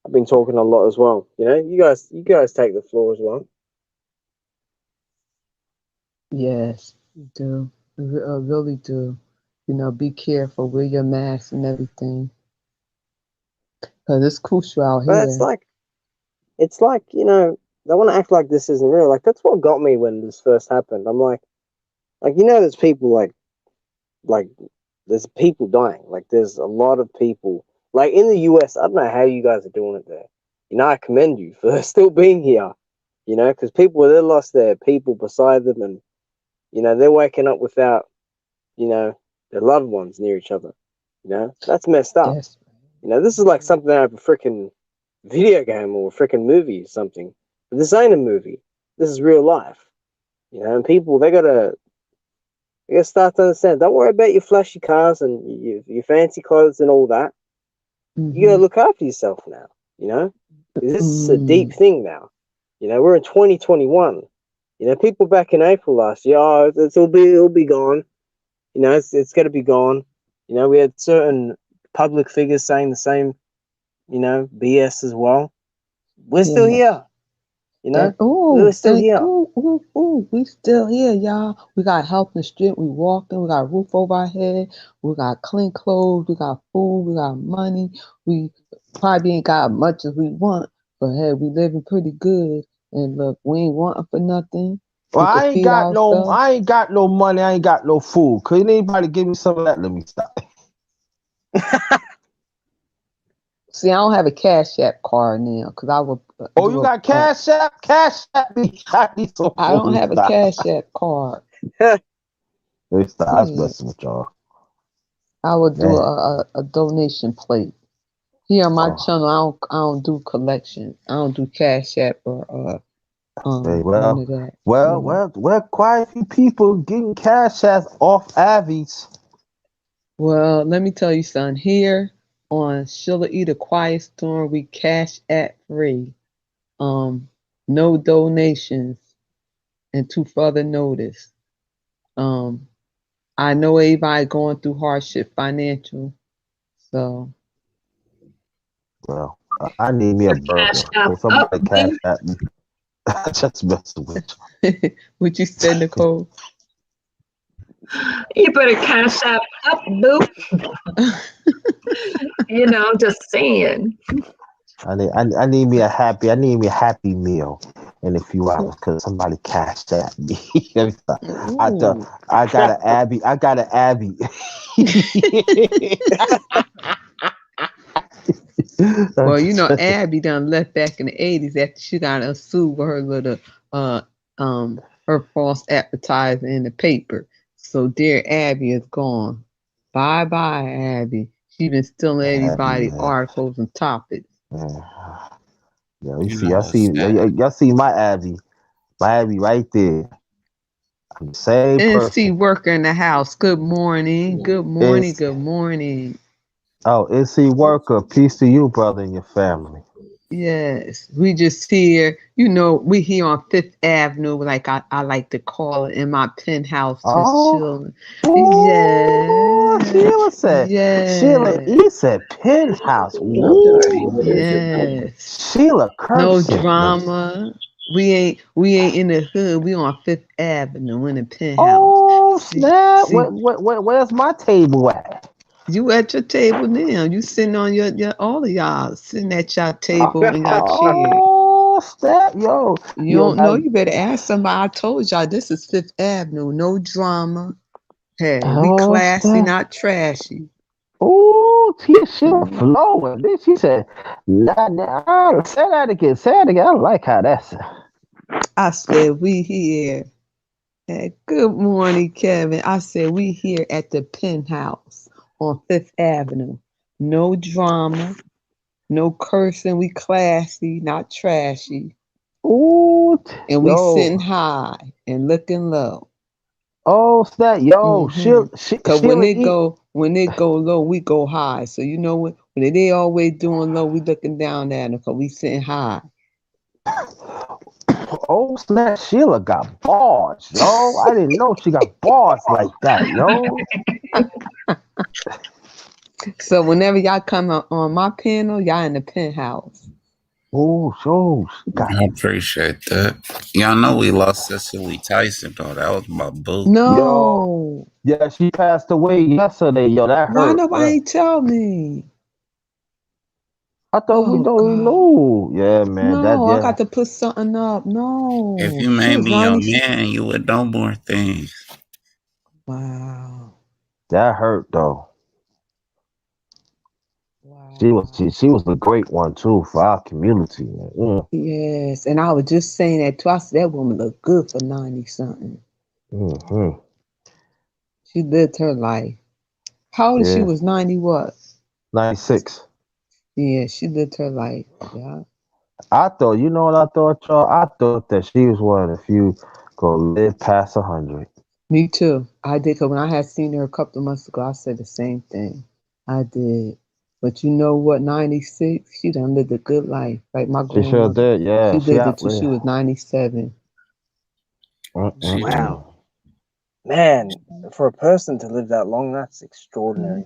I've been talking a lot as well. You know, you guys take the floor as well. Yes, you do. Really do. You know, be careful. Wear your mask and everything, because it's crucial out But here. it's like you know, they want to act like this isn't real. Like that's what got me when this first happened. I'm like you know, there's people like there's people dying. Like there's a lot of people. Like in the US, I don't know how you guys are doing it there. You know, I commend you for still being here. You know, because people they lost their people beside them, and you know they're waking up without you know their loved ones near each other. You know, that's messed up. Yes. You know, this is like something out of a freaking video game or a freaking movie or something. But this ain't a movie. This is real life. You know, and people they gotta start to understand. Don't worry about your flashy cars and your fancy clothes and all that. You gotta look after yourself now. You know, this is a deep thing now. You know, we're in 2021. You know, people back in April last year, oh, it'll be gone. You know, it's gonna be gone. You know, we had certain public figures saying the same, you know, BS as well. We're still here. You know, we're still here. We still here, y'all. We got help in the street. We walking. We got a roof over our head. We got clean clothes. We got food. We got money. We probably ain't got much as we want, but hey, we living pretty good. And look, we ain't wanting for nothing. Well, We can I ain't feed got ourselves. I ain't got no money. I ain't got no food. Could anybody give me some of that? Let me stop. See, I don't have a Cash App card now because I would. Oh, you got Cash App? Cash App me. I need some I don't food. have a Cash App card. Hey, stop. I was Yeah. messing with y'all. I would do Man. a donation plate. Here on my Oh. channel, I don't do collection. I don't do Cash App or Hey, none of that. well, quite a few people getting Cash Apps off Avies. Well, let me tell you something. Here on Sheila E. The Quiet Storm, we Cash App free. No donations, and to further notice. I know everybody going through hardship financial, so. Well, I need me a burger. Cash App Can somebody up, Cash baby. App me? Just messing with you. What you said, Nicole? You better cash out up, boo. Just saying. I need me a happy meal in a few hours because somebody cashed at me. Ooh. I got an Abby. Well, Abby done left back in the 80s after she got sued for her little uh her false advertising in the paper. So dear Abby is gone. Bye bye, Abby. She been stealing everybody articles and topics. Yeah, y'all see my Abby right there. I'm the same NC person. worker in the house. Good morning. Good morning. Good morning. Oh, NC worker. Peace to you, brother, and your family. Yes, we just here. We here on Fifth Avenue, like I like to call it, in my penthouse, just chilling. Yeah. Sheila said. Yes. Sheila E said penthouse. Ooh. Yes. Sheila Curtis. No drama. We ain't in the hood. We on Fifth Avenue in the penthouse. Oh snap! Where's my table at? You at your table now. You sitting on your all of y'all sitting at your table in your chair. Oh snap, yo. You don't know, you better ask somebody. I told y'all this is Fifth Avenue. No drama. Hey, we classy, not trashy. Oh, she was flowing. Then she said, say that again. Say it again. I like how that's. I said, we here. Hey, good morning, Kevin. I said, we here at the penthouse on Fifth Avenue. No drama, no cursing. We classy, not trashy. Ooh, and we sitting high and looking low. Oh, snap, yo, Cause when it go low, we go high. So when they always doing low, we looking down at them because we sitting high. Oh snap, Sheila got bars, yo. I didn't know she got bars like that, yo. So whenever y'all come on my panel, y'all in the penthouse. Oh, I appreciate that. Y'all know we lost Cicely Tyson, though. That was my boo. No. Yo, yeah, she passed away yesterday, yo. That hurt. Why nobody ain't tell me? I thought we don't know. Yeah, man. No, I got to put something up. No. If you made me your man, you would know more things. Wow. That hurt though. Wow. She was a great one too for our community. Yes, and I was just saying that too. I said that woman looked good for 90-something. Mm-hmm. She lived her life. How old she was? 90 what? 96. Yeah, she lived her life. Yeah. I thought, you know what I thought, y'all? I thought that she was one of the few go live past 100. Me too. I did, because when I had seen her a couple of months ago, I said the same thing. I did. But you know what? 96, she done lived a good life. Like my grandmother. She sure did, yeah. She lived until she was 97. Wow. Man, for a person to live that long, that's extraordinary.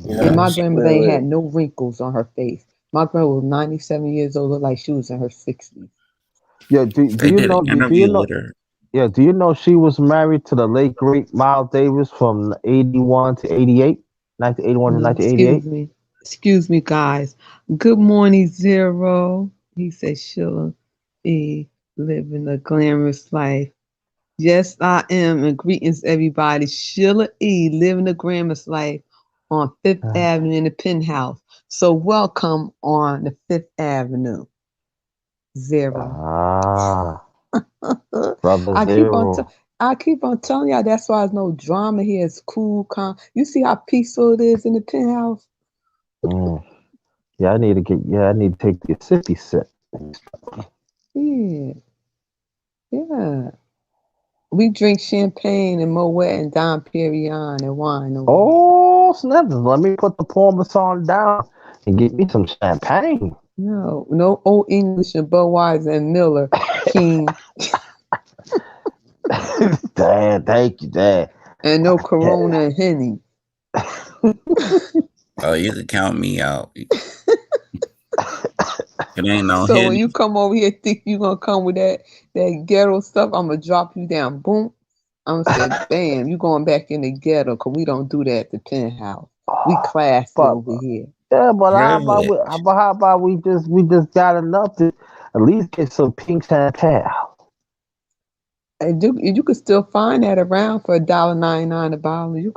And my grandmother ain't had no wrinkles on her face. My grandma was 97 years old, looked like she was in her 60s. Yeah, do you know? Yeah, do you know she was married to the late great Miles Davis from 81 to 88? 1981 to 1988? Excuse me, guys. Good morning, Zero. He said Sheila E. living a glamorous life. Yes, I am. And greetings, everybody. Sheila E. living a glamorous life on Fifth Avenue in the penthouse. So welcome on the Fifth Avenue. Zero. Brother Zero. I keep on telling y'all that's why there's no drama here. It's cool, calm. You see how peaceful it is in the penthouse? Yeah, I need to take the sippy sip. Yeah. We drink champagne and Moet and Dom Perignon and wine. Oh, snap. Let me put the Parmesan down and get me some champagne. No Old English and Budweiser and Miller King. Dad, thank you, Dad. And no Corona and Henny. Oh, you can count me out. It ain't no So Henny. when you come over here, think you gonna come with that ghetto stuff, I'm gonna drop you down. Boom. I'm gonna say, bam, you going back in the ghetto because we don't do that at the penthouse. We classy But over here. yeah, but Privilege. how about we just got enough to at least get some pink champagne. And you could still find that around for $1.99 a bottle. You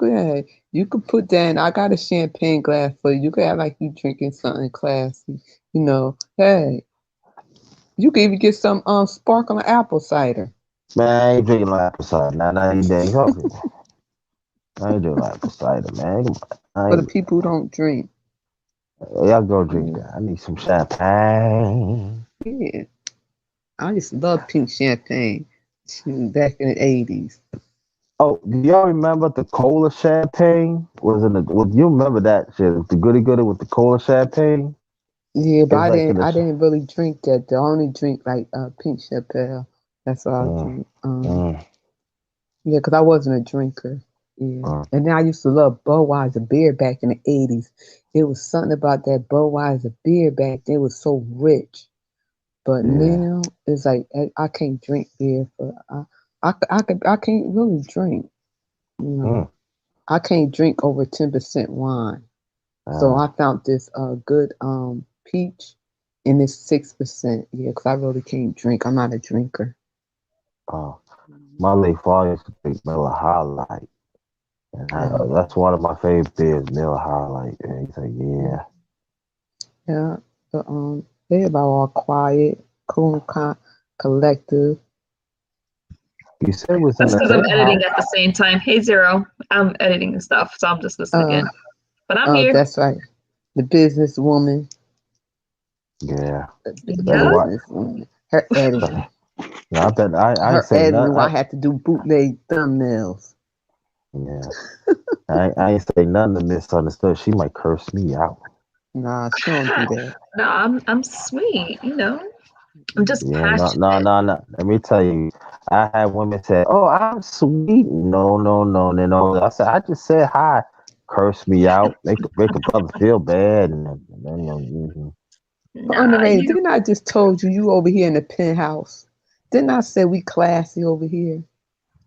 could put that in. I got a champagne glass for you. You could act like you drinking something classy. You know, hey, you could even get some sparkling apple cider. Man, I ain't drinking no apple cider. Now you dang talking. I ain't drinking no apple cider, man. Come on. For the people who don't drink. Y'all go drink that. I need some champagne. Yeah, I used to love pink champagne back in the 80s. Oh, do y'all remember the cola champagne? You remember that shit? The goody with the cola champagne? Yeah, but It's like I didn't really drink that. I only drink like pink champagne. That's all I drink. Yeah, because I wasn't a drinker. Yeah. And then I used to love Budweiser beer back in the 80s. It was something about that Budweiser beer back then. It was so rich. But now it's like I can't drink beer. I can't really drink. You know, I can't drink over 10% wine. So I found this good peach, and it's 6%. Yeah, because I really can't drink. I'm not a drinker. My late father used to drink Miller High Life. And that's one of my favorite beers, Miller High Life. And he's like, yeah. Yeah, but they about all quiet, cool, collective. You said it was That's in because the I'm editing at the same time. Hey, Zero. I'm editing and stuff, so I'm just listening in. But I'm here. That's right. The businesswoman. Yeah. Businesswoman. Her editing. No, I bet I Her ain't say editing. nothing. I had to do bootleg thumbnails. Yeah. I ain't say nothing to misunderstood. She might curse me out. Nah, she don't do that. No, I'm sweet, you know. I'm just passionate. No. Let me tell you, I had women say, "Oh, I'm sweet." No. I said, I just said hi. Curse me out, make a brother feel bad, and then. Didn't I just told you over here in the penthouse? Didn't I say we classy over here?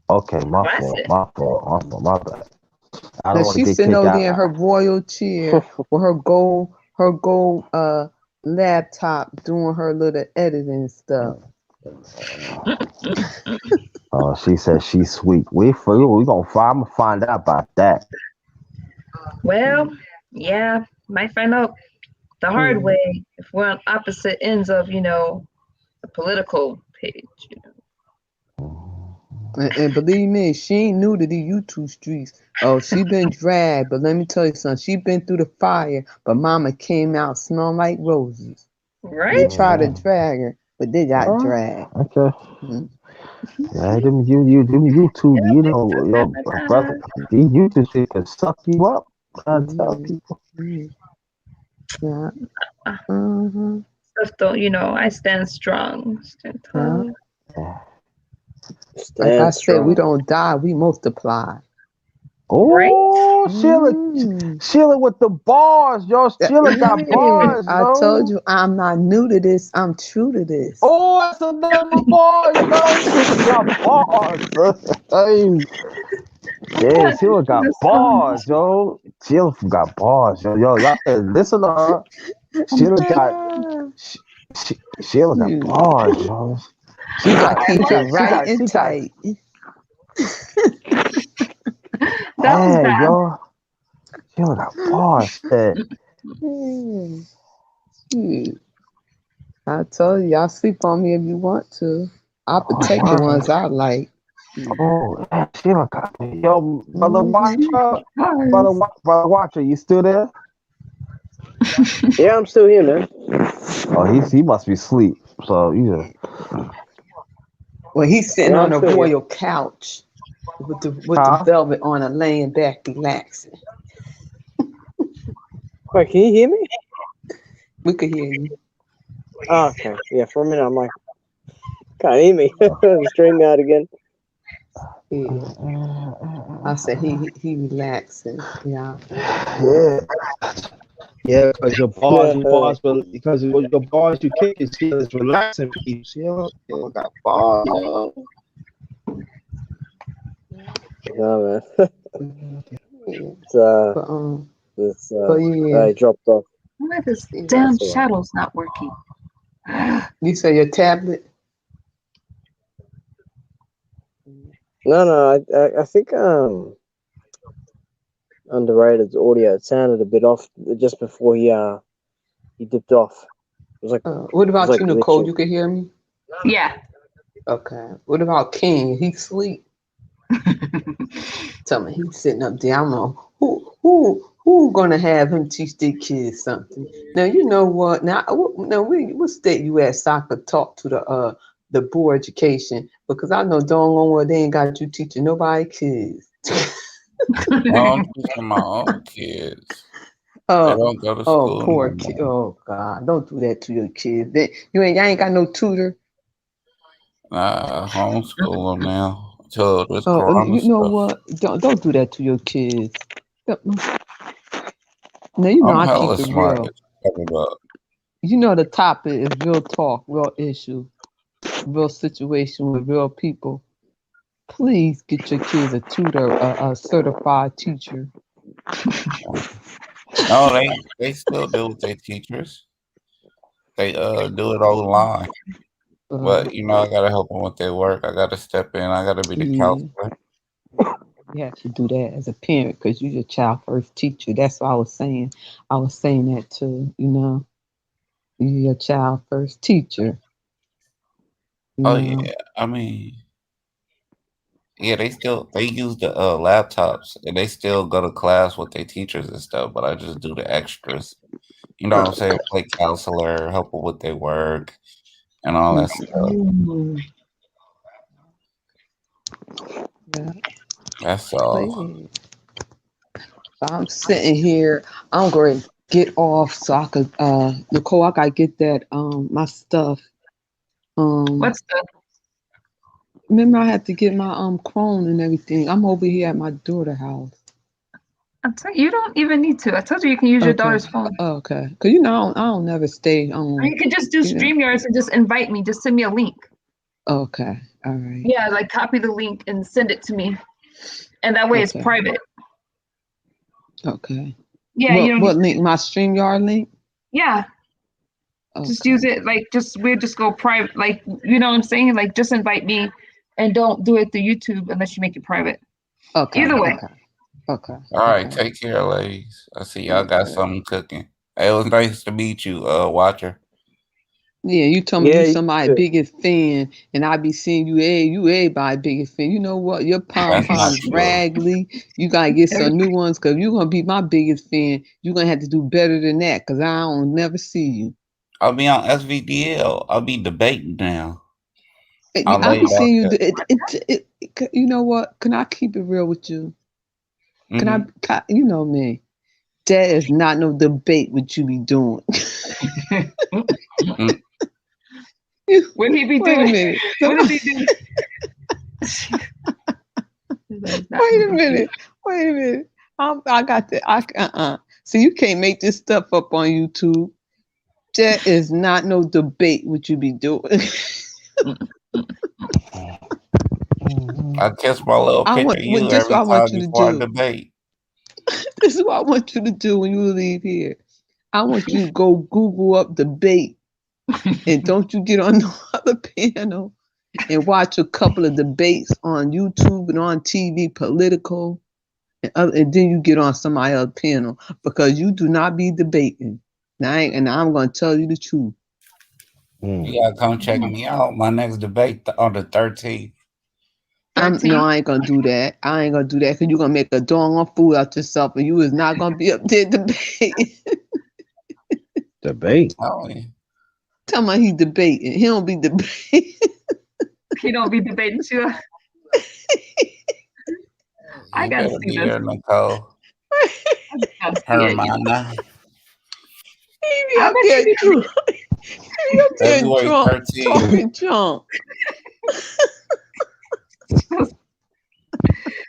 Okay, my fault, my bad. I don't want to She's get sitting kicked over out. there in her royal chair with her gold laptop doing her little editing stuff. Oh, she said she's sweet. I'm gonna find out about that. Well, yeah, might find out the hard way if we're on opposite ends of, the political page. And believe me, she ain't new to the YouTube streets. Oh, she been dragged, but let me tell you something. She been through the fire, but mama came out smelling like roses. Right? They tried to drag her, but they got dragged. Okay. Yeah, them YouTube, your brother, these YouTube shit can suck you up. I tell people. Yeah. Stuff don't, I stand strong. Stand tall. Like I said, we don't die, we multiply. Oh, right? Sheila with the bars, yo. Sheila got bars, I told you, I'm not new to this. I'm true to this. Oh, that's another bar, yo. Sheila got bars. Yeah, Sheila got bars, yo. Sheila got bars, yo. Y'all listen to her. Sheila got bars, yo. She got keep it right and tight. That yo. Sheila got bars. I told you, y'all sleep on me if you want to. I'll protect the ones I like. Oh, Sheila got me. Yo, brother Watcher, you still there? Yeah, I'm still here, man. Oh, he must be asleep. So yeah. Well, he's sitting on a royal couch with the velvet on and laying back, relaxing. Wait, can you hear me? We could hear you. Oh, okay. Yeah, for a minute I'm like, can't hear me. Straighten out again. Yeah. I said he relaxing. Yeah. Yeah, because your bars, because your bars you kick is relaxing people. Sheila got bars. No, man. But but yeah, I dropped off. Why this Yeah, damn that's all right. shadow's not working? you say your tablet. No, I think Underrated's audio, it sounded a bit off just before he dipped off. It was like What about like you, Nicole? glitching. You can hear me? Yeah. Okay. What about King? He sleep. Tell me he's sitting up there. I don't know who gonna have him teach their kids something. Now you know what? Now what state you at? So I could talk to the board education because I know darn well they ain't got you teaching nobody kids. I'm teaching my own kids. They Oh, don't go to oh, school poor no kid. more. Oh God, don't do that to your kids. Y'all ain't got no tutor. Nah, I homeschool them now until this Oh, corona you know stuff. what? Don't do that to your kids. Now you know I'm I keep hella it smart. real. Talking about You know the topic is real talk, real issue, real situation with real people. Please get your kids a tutor, a certified teacher. no, they still do with their teachers. They do it online. But you know, I gotta help them with their work. I gotta step in. I gotta be the Yeah. counselor. You have to do that as a parent because you're your child first teacher. That's what I was saying. I was saying that too. You know, you're your child first teacher. Oh yeah, I mean, yeah, they use the laptops and they still go to class with their teachers and stuff. But I just do the extras. You know what I'm saying? Play counselor, help them with their work, and all that stuff. Yeah. That's all. So I'm sitting here. I'm going to get off so I could. Nicole, I gotta get that my stuff. What's the? Remember, I had to get my Chrome and everything. I'm over here at my daughter's house. I'm telling you, you don't even need to. I told you can use your daughter's phone. Okay, cause you know I don't never stay on. Or you can just do StreamYards and just invite me. Just send me a link. Okay, all right. Yeah, like copy the link and send it to me, and that way it's private. Okay. Yeah, you don't. What link? My StreamYard link? Yeah. Okay. Just use it like we'll just go private. Like you know what I'm saying? Like just invite me, and don't do it through YouTube unless you make it private. Okay. Either way. Okay. All right, take care, ladies. I see y'all got something cooking. Hey, it was nice to meet you, Watcher. Yeah, you told me you somebody's biggest fan, and I be seeing you everybody's biggest fan. You know what? Your pom-poms raggedy. You gotta get some new ones because you're gonna be my biggest fan. You're gonna have to do better than that because I don't never see you. I'll be on SVDL. I'll be debating now. I be seeing you. You know what? Can I keep it real with you? Can I? You know me. That is not no debate what you be doing. What he be doing? Wait a minute. What did he do? Wait a minute. I got that. So you can't make this stuff up on YouTube. That is not no debate what you be doing. I kiss my little picture of you every time before I debate. This is what I want you to do when you leave here. I want you to go Google up debate. And don't you get on no other panel and watch a couple of debates on YouTube and on TV, political, and then you get on somebody else's panel because you do not be debating. And I'm going to tell you the truth. You gotta come check me out. My next debate on the 13th. No, I ain't gonna do that. I ain't gonna do that because you're gonna make a doggone fool out yourself, and you is not gonna be up there debating. Debate. Tell me he debating. He don't be debating. He don't be debating too. I gotta see this. Nicole. Hermana. He be up there drunk. He be up there drunk, talking junk.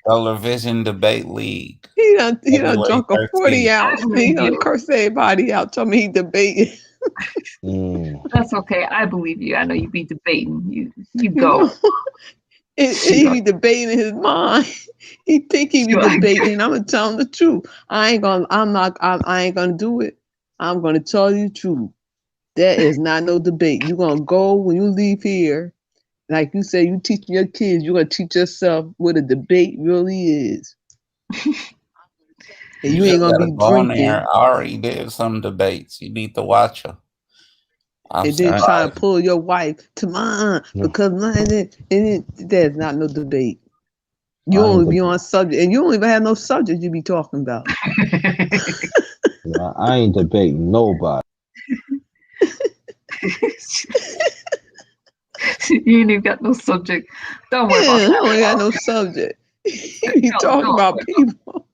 Solar Vision Debate League. He done drunk a 40 ounce. He done curse everybody out. Tell me he debating. That's okay. I believe you. I know you be debating. You go. he be debating in his mind. He think he be debating. I'm gonna tell him the truth. I ain't gonna do it. I'm gonna tell you the truth. There is not no debate. You're gonna go when you leave here. Like you say, you teaching your kids, you're gonna teach yourself what a debate really is. And you ain't gonna be drinking. I already did some debates. You need to watch them. And then try to pull your wife to mine because mine, and there's not no debate. You only be on subject, and you don't even have no subject you be talking about. I ain't debating nobody. You ain't even got no subject. Don't worry about that. I don't got no subject. You talking about people.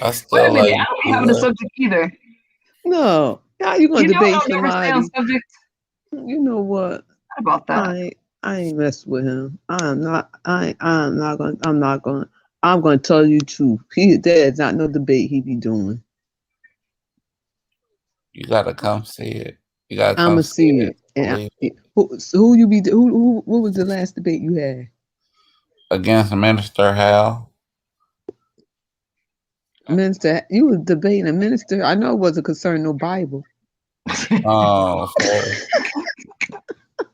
I still Wait a minute, I don't be having a subject either. No. How you gonna debate somebody? Subject? You know what? How about that? I ain't mess with him. I'm gonna tell you the truth. There's not no debate he be doing. You gotta come see it. You gotta come I'ma see it. And what was the last debate you had? Against Minister Hal. Minister, you was debating a minister. I know it wasn't concerning no Bible. Oh, sorry.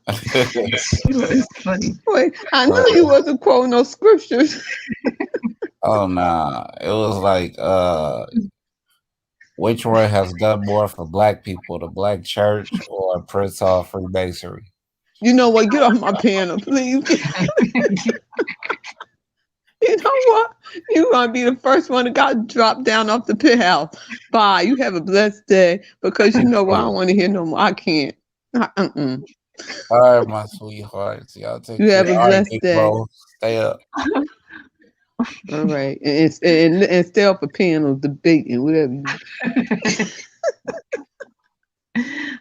It's funny. Wait, I know you wasn't quoting no scriptures. Oh nah. It was like which one has done more for black people, the black church or Prince Hall Freemasonry? You know what? Get off my panel, please. You know what? You're going to be the first one that got dropped down off the pit house. Bye. You have a blessed day. Because you know what? I don't want to hear no more. I can't. All right, my sweethearts. Y'all take care. You have a blessed day. Bro. Stay up. All right. And stay up a panel debating, whatever you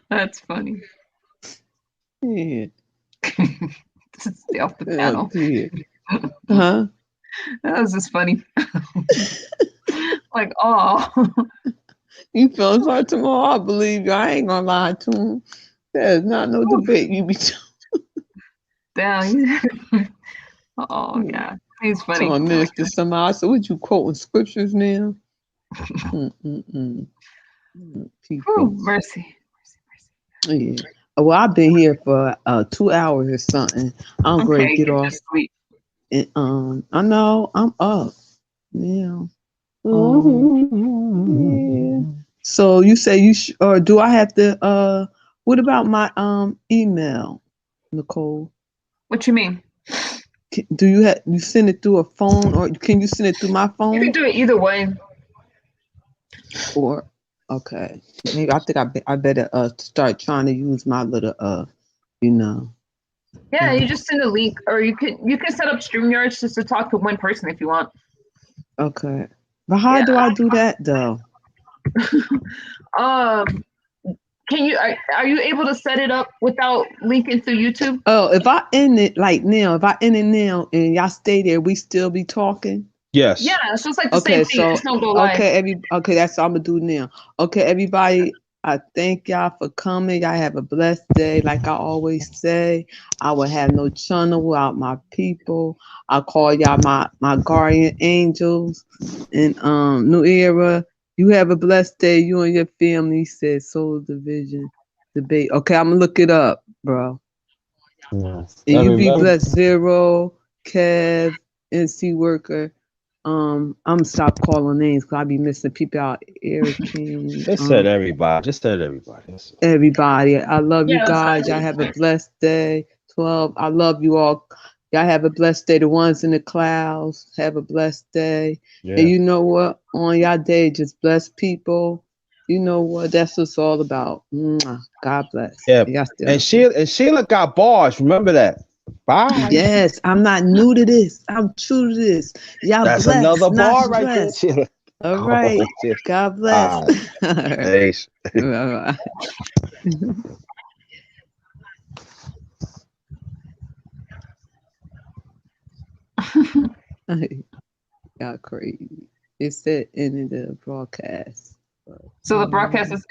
That's funny. Yeah. Stay off the panel. Yeah. Huh? That was just funny. Like, oh. You feel sorry tomorrow. I believe you. I ain't gonna lie to him. There's not no debate you be down. Oh yeah. He's funny. So Minister somebody. So what you quoting scriptures now? People. Ooh, mercy. Yeah. Well, I've been here for 2 hours or something. I'm going to get off. And, I know I'm up. Yeah. Yeah. So you say or do I have to? What about my email, Nicole? What you mean? Do you send it through a phone, or can you send it through my phone? You can do it either way. Or okay, maybe I think I better start trying to use my little Yeah, you just send a link, or you can set up StreamYard just to talk to one person if you want. Okay, but how do I do that though? Can you are you able to set it up without linking through YouTube? Oh, if I end it like now, and y'all stay there, we still be talking. Yes. Yeah, so it's like the same thing. Just don't go live. Okay, that's what I'm gonna do now. Okay, everybody, I thank y'all for coming. Y'all have a blessed day. Like I always say, I will have no channel without my people. I call y'all my guardian angels. And New Era, you have a blessed day. You and your family, said Soul Division debate. Okay, I'm gonna look it up, bro. Yeah. And you be blessed, Zero, Kev, NC Worker. I'm gonna stop calling names because I be missing people out. Eric King. Just said everybody. Everybody. I love you guys. Y'all have a blessed day. 12. I love you all. Y'all have a blessed day. The ones in the clouds, have a blessed day. Yeah. And you know what? On y'all day, just bless people. You know what? That's what it's all about. God bless. Yeah. And Sheila got bars. Remember that. Bye. Yes, I'm not new to this. I'm true to this. Y'all That's bless, another bar right there. Sheila. All right. God bless. All right. Thanks. Bye-bye. Y'all crazy. It said ended the broadcast. So the broadcast is